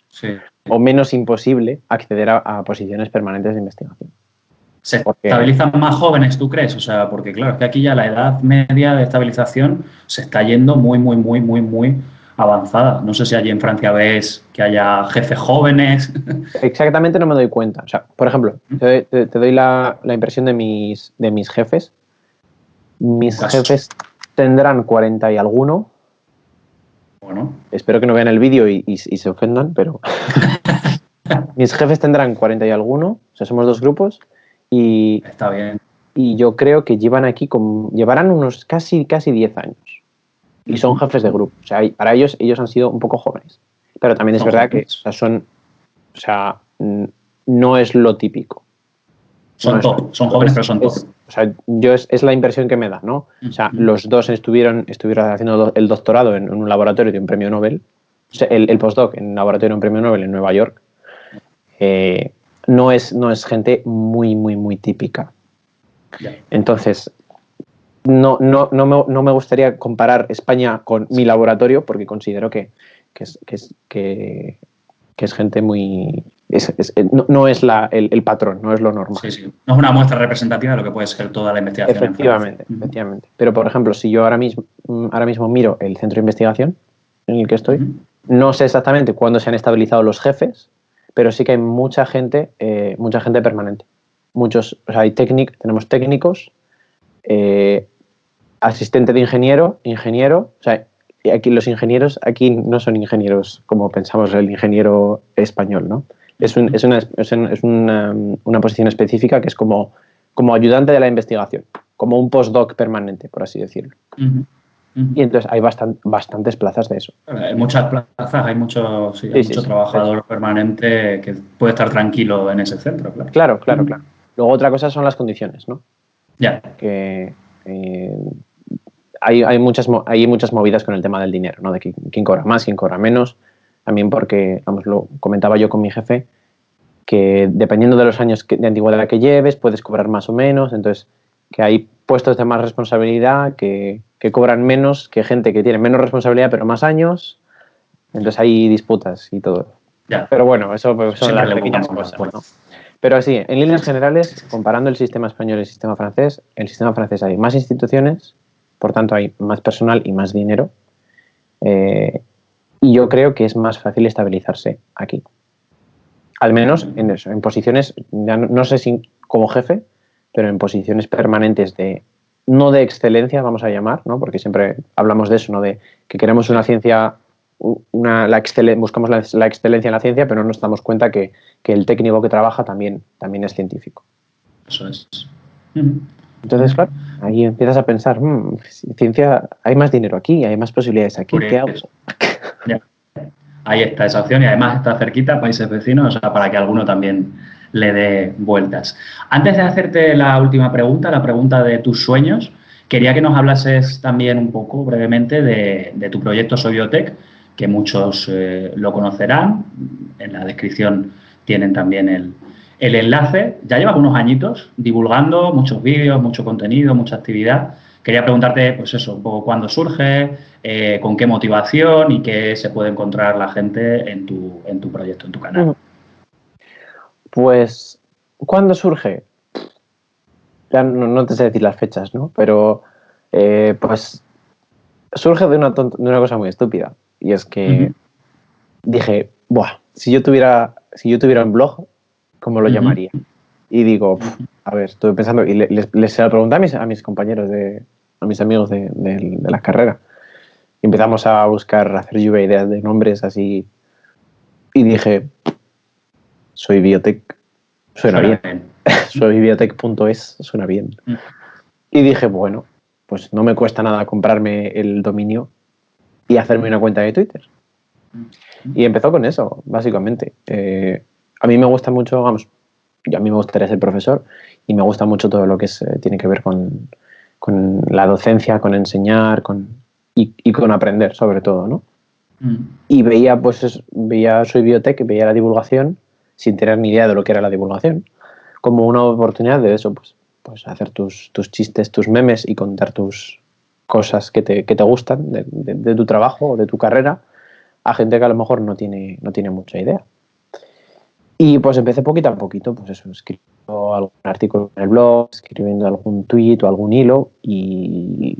Sí. o menos imposible acceder a posiciones permanentes de investigación. ¿Se Porque- estabilizan más jóvenes, tú crees? O sea, porque claro, es que aquí ya la edad media de estabilización se está yendo muy avanzada. No sé si allí en Francia ves que haya jefes jóvenes. Exactamente no me doy cuenta. O sea, por ejemplo, te doy la impresión de mis jefes. Mis Caso. jefes tendrán 40 y alguno. Bueno, Espero que no vean el vídeo y se ofendan, pero mis jefes tendrán 40 y alguno. O sea, somos dos grupos y está bien. yo creo que llevarán unos casi 10 años. Y son jefes de grupo. O sea, para ellos han sido un poco jóvenes. Pero también es Son verdad jóvenes. que no es lo típico. Son No es- top, son jóvenes, pero son top. O sea, es la impresión que me da, ¿no? O sea, los dos estuvieron haciendo el doctorado en un laboratorio de un premio Nobel, o sea, el postdoc en un laboratorio de un premio Nobel en Nueva York. No es gente muy típica. Ya. Entonces, no me gustaría comparar España con mi laboratorio porque considero que es gente muy... no es el patrón, no es lo normal. Sí, sí. No es una muestra representativa de lo que puede ser toda la investigación. Efectivamente. Pero, por ejemplo, si yo ahora mismo miro el centro de investigación en el que estoy, no sé exactamente cuándo se han estabilizado los jefes, pero sí que hay mucha gente permanente. Tenemos técnicos, asistente de ingeniero, o sea, aquí los ingenieros aquí no son ingenieros como pensamos el ingeniero español, ¿no? Es una posición específica que es como ayudante de la investigación, como un postdoc permanente, por así decirlo. Y entonces hay bastantes plazas de eso. Hay muchas plazas, hay mucho trabajador permanente que puede estar tranquilo en ese centro, claro. Claro. Luego otra cosa son las condiciones, ¿no? Ya. Que hay muchas movidas con el tema del dinero, ¿no? De quién cobra más, quién cobra menos. También porque, lo comentaba yo con mi jefe, que dependiendo de los años de antigüedad que lleves, puedes cobrar más o menos. Entonces, que hay puestos de más responsabilidad que cobran menos que gente que tiene menos responsabilidad pero más años. Entonces hay disputas y todo. Ya. Pero bueno, eso pues, son Siempre las pequeñas cosas, ¿no? Pero así, en líneas generales, comparando el sistema español y el sistema francés hay más instituciones, por tanto hay más personal y más dinero. Y yo creo que es más fácil estabilizarse aquí. Al menos en posiciones, ya no sé si como jefe, pero en posiciones permanentes no de excelencia, vamos a llamar, ¿no? Porque siempre hablamos de eso, ¿no? De que queremos una ciencia, buscamos la excelencia en la ciencia, pero no nos damos cuenta que el técnico que trabaja también es científico. Eso es. Entonces, claro, ahí empiezas a pensar, ciencia, hay más dinero aquí, hay más posibilidades aquí, ¿qué hago? Ya. Ahí está esa opción y además está cerquita, países vecinos, o sea, para que alguno también le dé vueltas. Antes de hacerte la última pregunta, la pregunta de tus sueños, quería que nos hablases también un poco brevemente de tu proyecto Soy Biotech, que muchos lo conocerán. En la descripción tienen también el enlace. Ya llevas unos añitos divulgando muchos vídeos, mucho contenido, mucha actividad. Quería preguntarte, pues eso, un poco cuándo surge, con qué motivación y qué se puede encontrar la gente en tu proyecto, en tu canal. Pues, ¿cuándo surge? Ya no te sé decir las fechas, ¿no? Pero, pues, surge de una cosa muy estúpida. Y es que dije, si yo tuviera un blog, ¿cómo lo llamaría? Y digo, a ver, estuve pensando y les pregunté a mis compañeros, a mis amigos de la carrera. Y empezamos a hacer lluvia de ideas de nombres así. Y dije, Soy Biotech, suena bien. Soybiotech.es, suena bien. Y dije, bueno, pues no me cuesta nada comprarme el dominio y hacerme una cuenta de Twitter. Y empezó con eso, básicamente. A mí me gusta mucho, a mí me gustaría ser profesor y me gusta mucho todo lo que tiene que ver con la docencia, con enseñar y con aprender, sobre todo, ¿no? Y veía Soy Biotech, veía la divulgación sin tener ni idea de lo que era la divulgación. como una oportunidad de eso, pues hacer tus chistes, tus memes y contar tus cosas que te gustan de tu trabajo o de tu carrera a gente que a lo mejor no tiene mucha idea. Y pues empecé poquito a poquito, pues eso, escribiendo algún artículo en el blog, escribiendo algún tweet o algún hilo y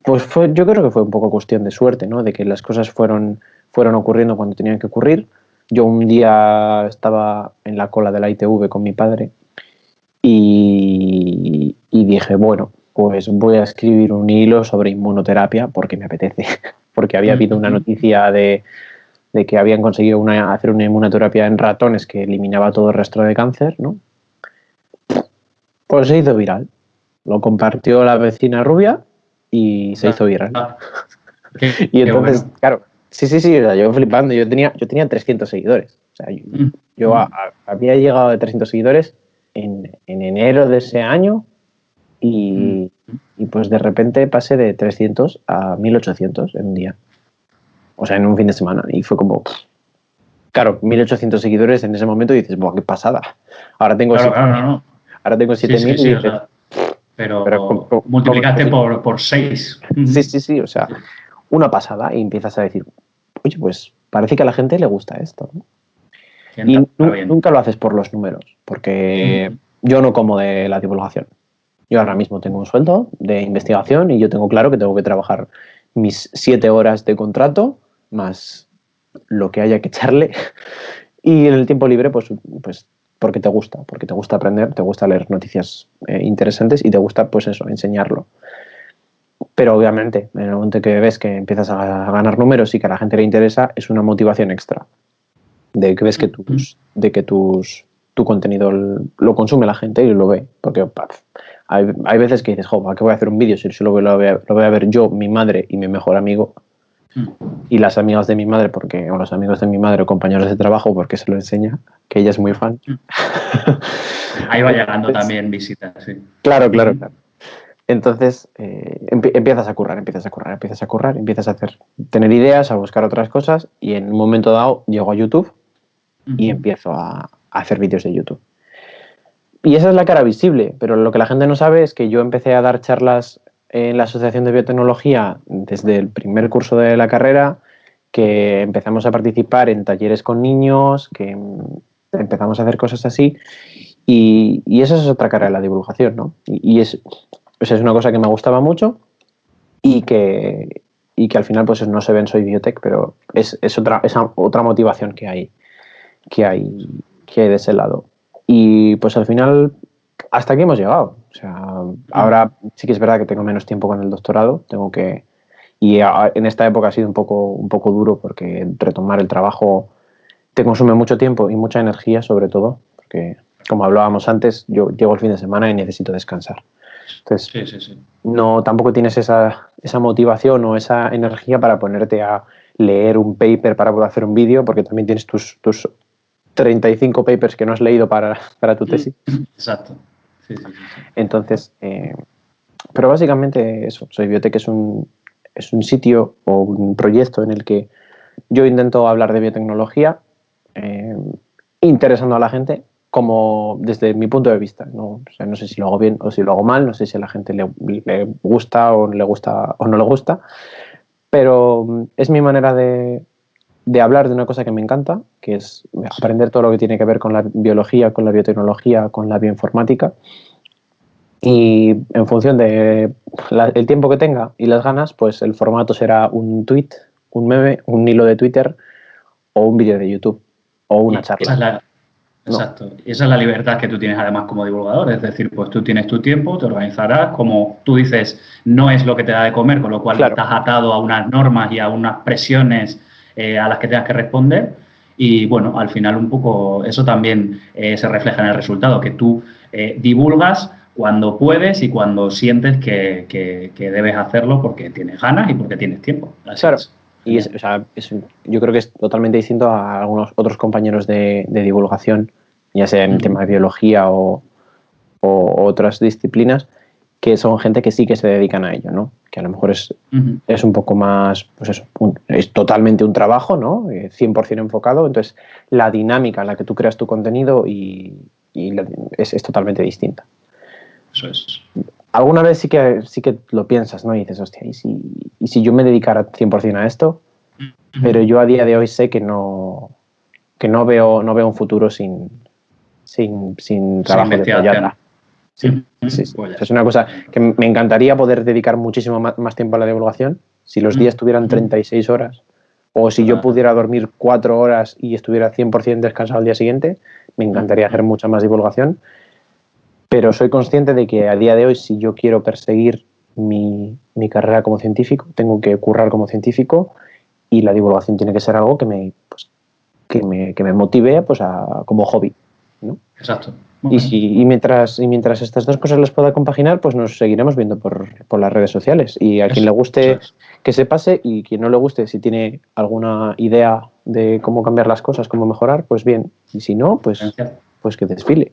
pues yo creo que fue un poco cuestión de suerte, ¿no? De que las cosas fueron ocurriendo cuando tenían que ocurrir. Yo un día estaba en la cola de la ITV con mi padre y dije, bueno, pues voy a escribir un hilo sobre inmunoterapia porque me apetece, porque había habido una noticia de que habían conseguido hacer una inmunoterapia en ratones que eliminaba todo el rastro de cáncer, ¿no? Pues se hizo viral. Lo compartió la vecina rubia y se hizo viral. Y entonces, bueno. Claro, sí, o sea, yo flipando, yo tenía 300 seguidores. O sea, yo había llegado de 300 seguidores en enero de ese año y pues de repente pasé de 300 a 1800 en un día. O sea, en un fin de semana. Y fue como, claro, 1800 seguidores en ese momento y dices, ¡buah, qué pasada! Ahora tengo 7.000. Ahora tengo 7.000 y dices, pero multiplicaste por 6. Sí, o sea, una pasada y empiezas a decir, oye, pues parece que a la gente le gusta esto, ¿no? Y nunca lo haces por los números, porque yo no como de la divulgación. Yo ahora mismo tengo un sueldo de investigación y yo tengo claro que tengo que trabajar mis 7 horas de contrato más lo que haya que echarle y en el tiempo libre pues porque te gusta aprender, te gusta leer noticias interesantes y te gusta pues eso, enseñarlo. Pero obviamente en el momento que ves que empiezas a ganar números y que a la gente le interesa, es una motivación extra de que ves que tu contenido lo consume la gente y lo ve, porque hay veces que dices, ¿para qué voy a hacer un vídeo si solo lo voy a ver yo, mi madre y mi mejor amigo? Y las amigas de mi madre, o los amigos de mi madre o compañeros de trabajo, porque se lo enseña, que ella es muy fan. Ahí va llegando también visitas, sí. Claro. Entonces empiezas a currar, empiezas a tener ideas, a buscar otras cosas y en un momento dado llego a YouTube y empiezo a hacer vídeos de YouTube. Y esa es la cara visible, pero lo que la gente no sabe es que yo empecé a dar charlas en la Asociación de Biotecnología desde el primer curso de la carrera, que empezamos a participar en talleres con niños, que empezamos a hacer cosas así, y esa es otra cara de la divulgación, ¿no? Y es una cosa que me gustaba mucho y que al final pues no se ve en Soy Biotech, pero es otra motivación que hay de ese lado. Y pues al final hasta aquí hemos llegado. O sea, ahora sí que es verdad que tengo menos tiempo con el doctorado, y en esta época ha sido un poco duro porque retomar el trabajo te consume mucho tiempo y mucha energía, sobre todo, porque como hablábamos antes, yo llego el fin de semana y necesito descansar. Entonces, sí. No, tampoco tienes esa motivación o esa energía para ponerte a leer un paper para poder hacer un vídeo, porque también tienes tus 35 papers que no has leído para tu tesis. Exacto. Sí. Entonces, pero básicamente eso, Soy Biotech es un sitio o un proyecto en el que yo intento hablar de biotecnología interesando a la gente como desde mi punto de vista, ¿no? O sea, no sé si lo hago bien o si lo hago mal, no sé si a la gente le gusta o no le gusta, pero es mi manera de hablar de una cosa que me encanta, que es aprender todo lo que tiene que ver con la biología, con la biotecnología, con la bioinformática, y en función de el tiempo que tenga y las ganas, pues el formato será un tweet, un meme, un hilo de Twitter o un vídeo de YouTube o una charla. Exacto. Y esa es la libertad que tú tienes además como divulgador. Es decir, pues tú tienes tu tiempo, te organizarás. Como tú dices, no es lo que te da de comer, con lo cual estás atado a unas normas y a unas presiones a las que tengas que responder. Y bueno, al final un poco eso también se refleja en el resultado, que tú divulgas cuando puedes y cuando sientes que debes hacerlo porque tienes ganas y porque tienes tiempo. Así claro. Es. Y yo creo que es totalmente distinto a algunos otros compañeros de divulgación, ya sea en el tema de biología o otras disciplinas, que son gente que sí que se dedican a ello, ¿no? Que a lo mejor es un poco más, pues eso, es totalmente un trabajo, ¿no? 100% enfocado. Entonces, la dinámica en la que tú creas tu contenido y es totalmente distinta. Eso es. Alguna vez sí que lo piensas, ¿no? Y dices, hostia, ¿y si yo me dedicara 100% a esto? Pero yo a día de hoy sé que no veo un futuro sin trabajo de pollata. Sí. Pues es una cosa que me encantaría poder dedicar muchísimo más tiempo a la divulgación. Si los días tuvieran 36 horas o si yo pudiera dormir 4 horas y estuviera 100% descansado al día siguiente, me encantaría hacer mucha más divulgación. Pero soy consciente de que a día de hoy, si yo quiero perseguir mi carrera como científico, tengo que currar como científico y la divulgación tiene que ser algo que me motive pues, como hobby, ¿no? Exacto. Y mientras estas dos cosas las pueda compaginar, pues nos seguiremos viendo por las redes sociales. Y a quien le guste que se pase y quien no le guste, si tiene alguna idea de cómo cambiar las cosas, cómo mejorar, pues bien. Y si no, pues que desfile.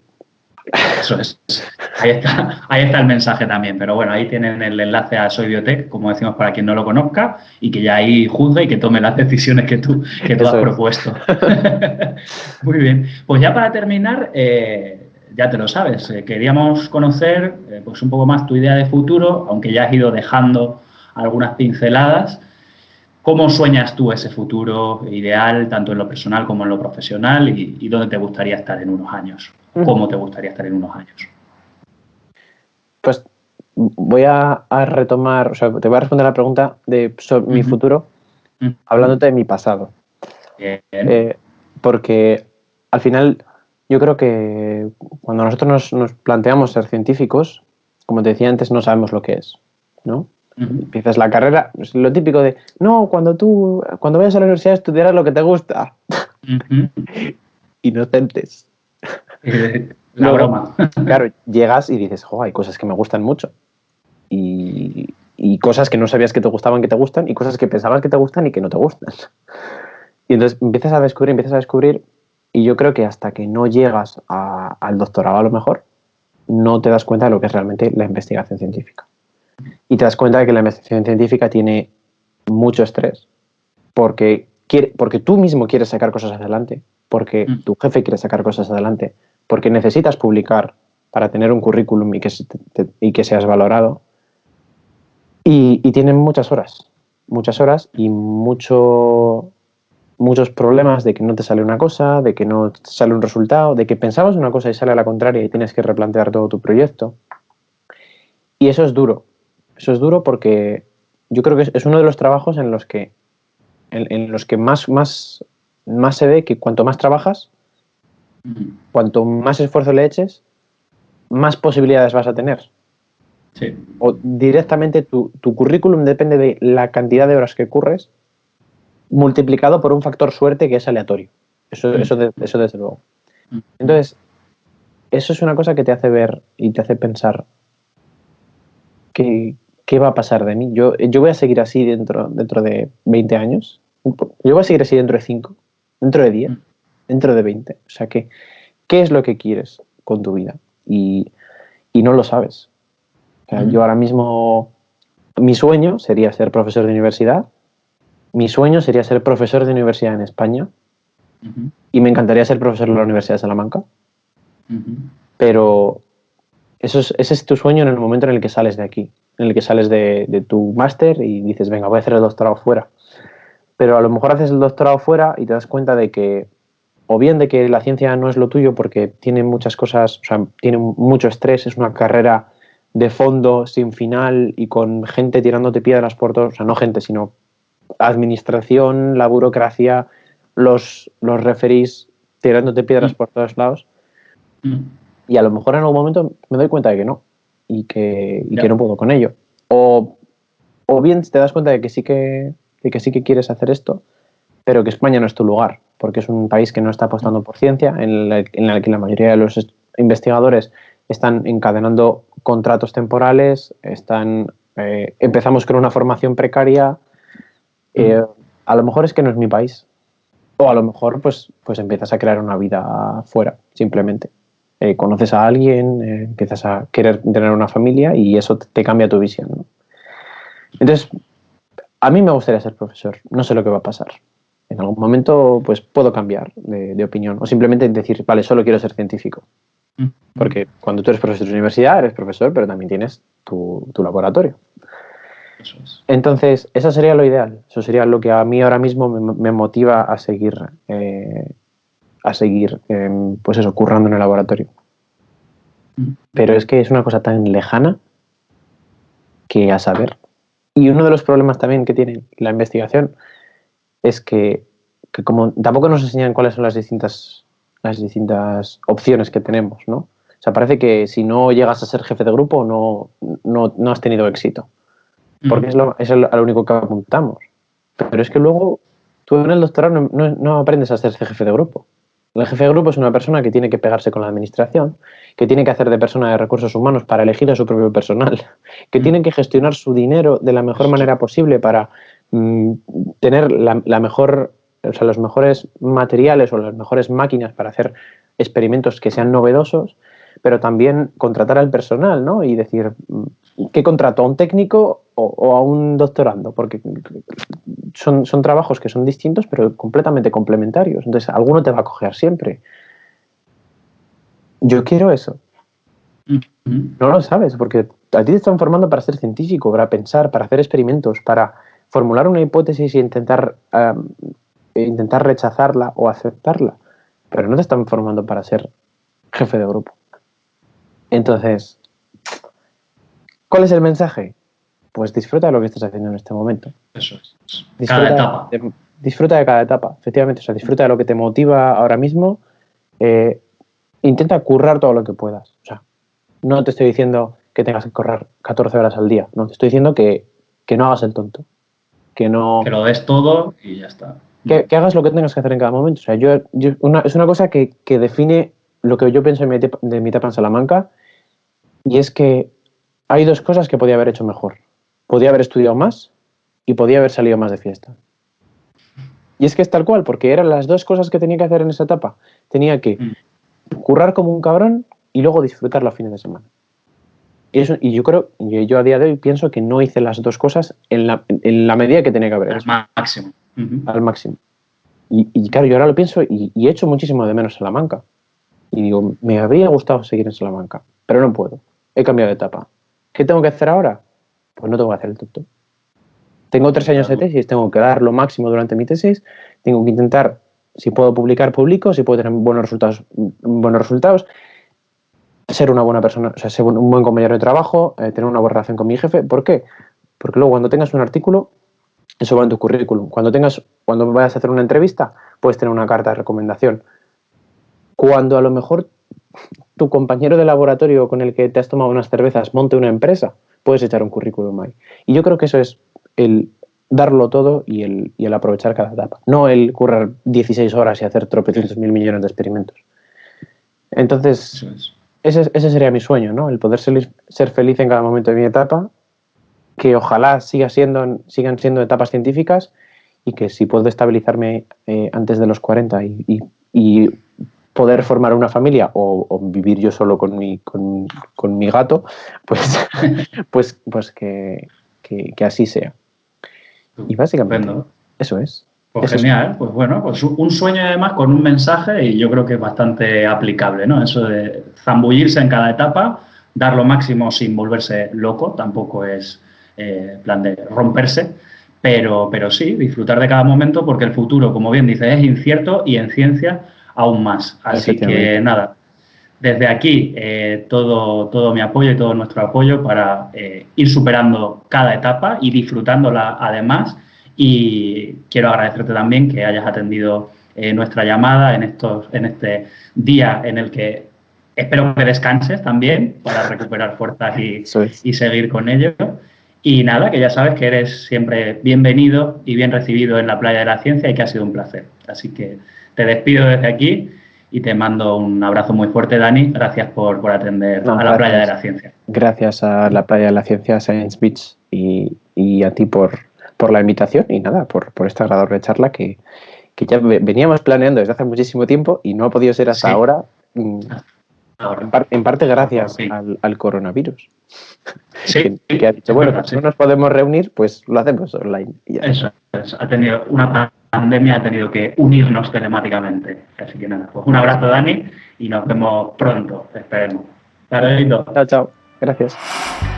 Eso es. Ahí está el mensaje también. Pero bueno, ahí tienen el enlace a Soy Biotech, como decimos para quien no lo conozca, y que ya ahí juzgue y que tome las decisiones que tú has propuesto. Muy bien. Pues ya para terminar, ya te lo sabes, queríamos conocer pues un poco más tu idea de futuro, aunque ya has ido dejando algunas pinceladas. ¿Cómo sueñas tú ese futuro ideal, tanto en lo personal como en lo profesional? ¿Y dónde te gustaría estar en unos años? ¿Cómo te gustaría estar en unos años? Pues voy a retomar, o sea, te voy a responder la pregunta sobre mi futuro hablándote de mi pasado. Bien. Porque al final yo creo que cuando nosotros nos planteamos ser científicos, como te decía antes, no sabemos lo que es, ¿no? Empiezas la carrera, es lo típico de, no, cuando vayas a la universidad estudiarás lo que te gusta. Inocentes. La broma. Claro, llegas y dices, hay cosas que me gustan mucho. Y cosas que no sabías que te gustaban, que te gustan, y cosas que pensabas que te gustan y que no te gustan. Y entonces empiezas a descubrir, y yo creo que hasta que no llegas al doctorado a lo mejor, no te das cuenta de lo que es realmente la investigación científica. Y te das cuenta de que la investigación científica tiene mucho estrés, porque tú mismo quieres sacar cosas adelante, porque tu jefe quiere sacar cosas adelante, porque necesitas publicar para tener un currículum y que seas valorado. Y tienen muchas horas y muchos problemas de que no te sale una cosa, de que no te sale un resultado, de que pensabas una cosa y sale a la contraria y tienes que replantear todo tu proyecto. Y eso es duro. Eso es duro porque yo creo que es uno de los trabajos en los que más se ve que cuanto más trabajas, cuanto más esfuerzo le eches, más posibilidades vas a tener. Sí. O directamente tu currículum depende de la cantidad de horas que curres multiplicado por un factor suerte que es aleatorio. Eso desde luego. Entonces, eso es una cosa que te hace ver y te hace pensar ¿qué va a pasar de mí? Yo voy a seguir así dentro de 20 años. Yo voy a seguir así dentro de 5, dentro de 10, dentro de 20. O sea, ¿qué es lo que quieres con tu vida? Y no lo sabes. O sea, yo ahora mismo, mi sueño sería ser profesor de universidad. Mi sueño sería ser profesor de universidad en España. Y me encantaría ser profesor de la Universidad de Salamanca. Pero ese es tu sueño en el momento en el que sales de aquí, en el que sales de tu máster y dices, venga, voy a hacer el doctorado fuera. Pero a lo mejor haces el doctorado fuera y te das cuenta de que, o bien de que la ciencia no es lo tuyo porque tiene muchas cosas, o sea, tiene mucho estrés, es una carrera de fondo, sin final y con gente tirándote piedras por todos, o sea, no gente, sino administración, la burocracia, los referees tirándote piedras por todos lados. Y a lo mejor en algún momento me doy cuenta de que no y que no puedo con ello. O bien te das cuenta de que sí que quieres hacer esto, pero que España no es tu lugar, porque es un país que no está apostando por ciencia, en el que la mayoría de los investigadores están encadenando contratos temporales, empezamos con una formación precaria. A lo mejor es que no es mi país. O a lo mejor pues empiezas a crear una vida fuera, simplemente. Conoces a alguien, empiezas a querer tener una familia y eso te cambia tu visión, ¿no? Entonces, a mí me gustaría ser profesor. No sé lo que va a pasar. En algún momento pues puedo cambiar de opinión o simplemente decir, vale, solo quiero ser científico. Porque cuando tú eres profesor de universidad, eres profesor, pero también tienes tu laboratorio. Eso es. Entonces, eso sería lo ideal. Eso sería lo que a mí ahora mismo me motiva a seguir, pues eso, currando en el laboratorio. Pero es que es una cosa tan lejana que a saber. Y uno de los problemas también que tiene la investigación es que como tampoco nos enseñan cuáles son las distintas opciones que tenemos, ¿no? O sea, parece que si no llegas a ser jefe de grupo no has tenido éxito. Porque es lo único que apuntamos. Pero es que luego tú en el doctorado no aprendes a ser jefe de grupo. El jefe de grupo es una persona que tiene que pegarse con la administración, que tiene que hacer de persona de recursos humanos para elegir a su propio personal, que tiene que gestionar su dinero de la mejor manera posible para tener la mejor, o sea, los mejores materiales o las mejores máquinas para hacer experimentos que sean novedosos, pero también contratar al personal, ¿no? Y decir, ¿qué contrato? ¿A un técnico o a un doctorando? Porque son trabajos que son distintos, pero completamente complementarios. Entonces, alguno te va a coger siempre. Yo quiero eso. No lo sabes, porque a ti te están formando para ser científico, para pensar, para hacer experimentos, para formular una hipótesis e intentar rechazarla o aceptarla. Pero no te están formando para ser jefe de grupo. Entonces, ¿cuál es el mensaje? Pues disfruta de lo que estás haciendo en este momento. Eso es. Cada etapa. Disfruta de cada etapa, efectivamente. O sea, disfruta de lo que te motiva ahora mismo. Intenta currar todo lo que puedas. O sea, no te estoy diciendo que tengas que correr 14 horas al día. No, te estoy diciendo que no hagas el tonto. Que lo des todo y ya está. Que hagas lo que tengas que hacer en cada momento. O sea, es una cosa que define lo que yo pienso de mi etapa en Salamanca, y es que hay dos cosas que podía haber hecho mejor. Podía haber estudiado más y podía haber salido más de fiesta. Y es que es tal cual, porque eran las dos cosas que tenía que hacer en esa etapa. Tenía que currar como un cabrón y luego disfrutar los fines de semana. Y yo creo, yo a día de hoy pienso que no hice las dos cosas en la medida que tenía que haber hecho. Al máximo. Al máximo. Y claro, yo ahora lo pienso y echo muchísimo de menos Salamanca. Y digo, me habría gustado seguir en Salamanca, pero no puedo. He cambiado de etapa. ¿Qué tengo que hacer ahora? Pues no tengo que hacer el tonto. Tengo 3 años de tesis, tengo que dar lo máximo durante mi tesis, tengo que intentar, si puedo publicar, publico, si puedo tener buenos resultados, ser una buena persona, o sea, ser un buen compañero de trabajo, tener una buena relación con mi jefe. ¿Por qué? Porque luego cuando tengas un artículo, eso va en tu currículum. Cuando vayas a hacer una entrevista, puedes tener una carta de recomendación. Cuando a lo mejor tu compañero de laboratorio con el que te has tomado unas cervezas monte una empresa, puedes echar un currículum ahí. Y yo creo que eso es el darlo todo y el aprovechar cada etapa. No el currar 16 horas y hacer tropecientos mil millones de experimentos. Entonces, ese sería mi sueño, ¿no? El poder ser feliz en cada momento de mi etapa, que ojalá sigan siendo etapas científicas, y que si puedo estabilizarme antes de los 40 y poder formar una familia o vivir yo solo con mi gato, pues que así sea. Y básicamente eso es. Pues genial, pues bueno, pues un sueño además con un mensaje, y yo creo que es bastante aplicable, ¿no? Eso de zambullirse en cada etapa, dar lo máximo sin volverse loco, tampoco es plan de romperse, pero sí, disfrutar de cada momento, porque el futuro, como bien dices, es incierto, y en ciencia aún más. Así que nada, desde aquí todo mi apoyo y todo nuestro apoyo para ir superando cada etapa y disfrutándola además. Y quiero agradecerte también que hayas atendido nuestra llamada en este día en el que espero que descanses también para recuperar fuerzas y seguir con ello. Y nada, que ya sabes que eres siempre bienvenido y bien recibido en la Playa de la Ciencia, y que ha sido un placer. Así que te despido desde aquí y te mando un abrazo muy fuerte, Dani. Gracias por atender a la Playa de la Ciencia. Gracias a la Playa de la Ciencia, Science Beach, y a ti por la invitación, y nada, por esta agradable charla que ya veníamos planeando desde hace muchísimo tiempo y no ha podido ser hasta ahora. En parte gracias al coronavirus. Sí, que ha dicho, bueno, pues no nos podemos reunir, pues lo hacemos online. Eso es, ha tenido una pandemia ha tenido que unirnos telemáticamente. Así que nada, pues un abrazo, Dani, y nos vemos pronto, esperemos. Hasta luego. Chao, chao. Gracias.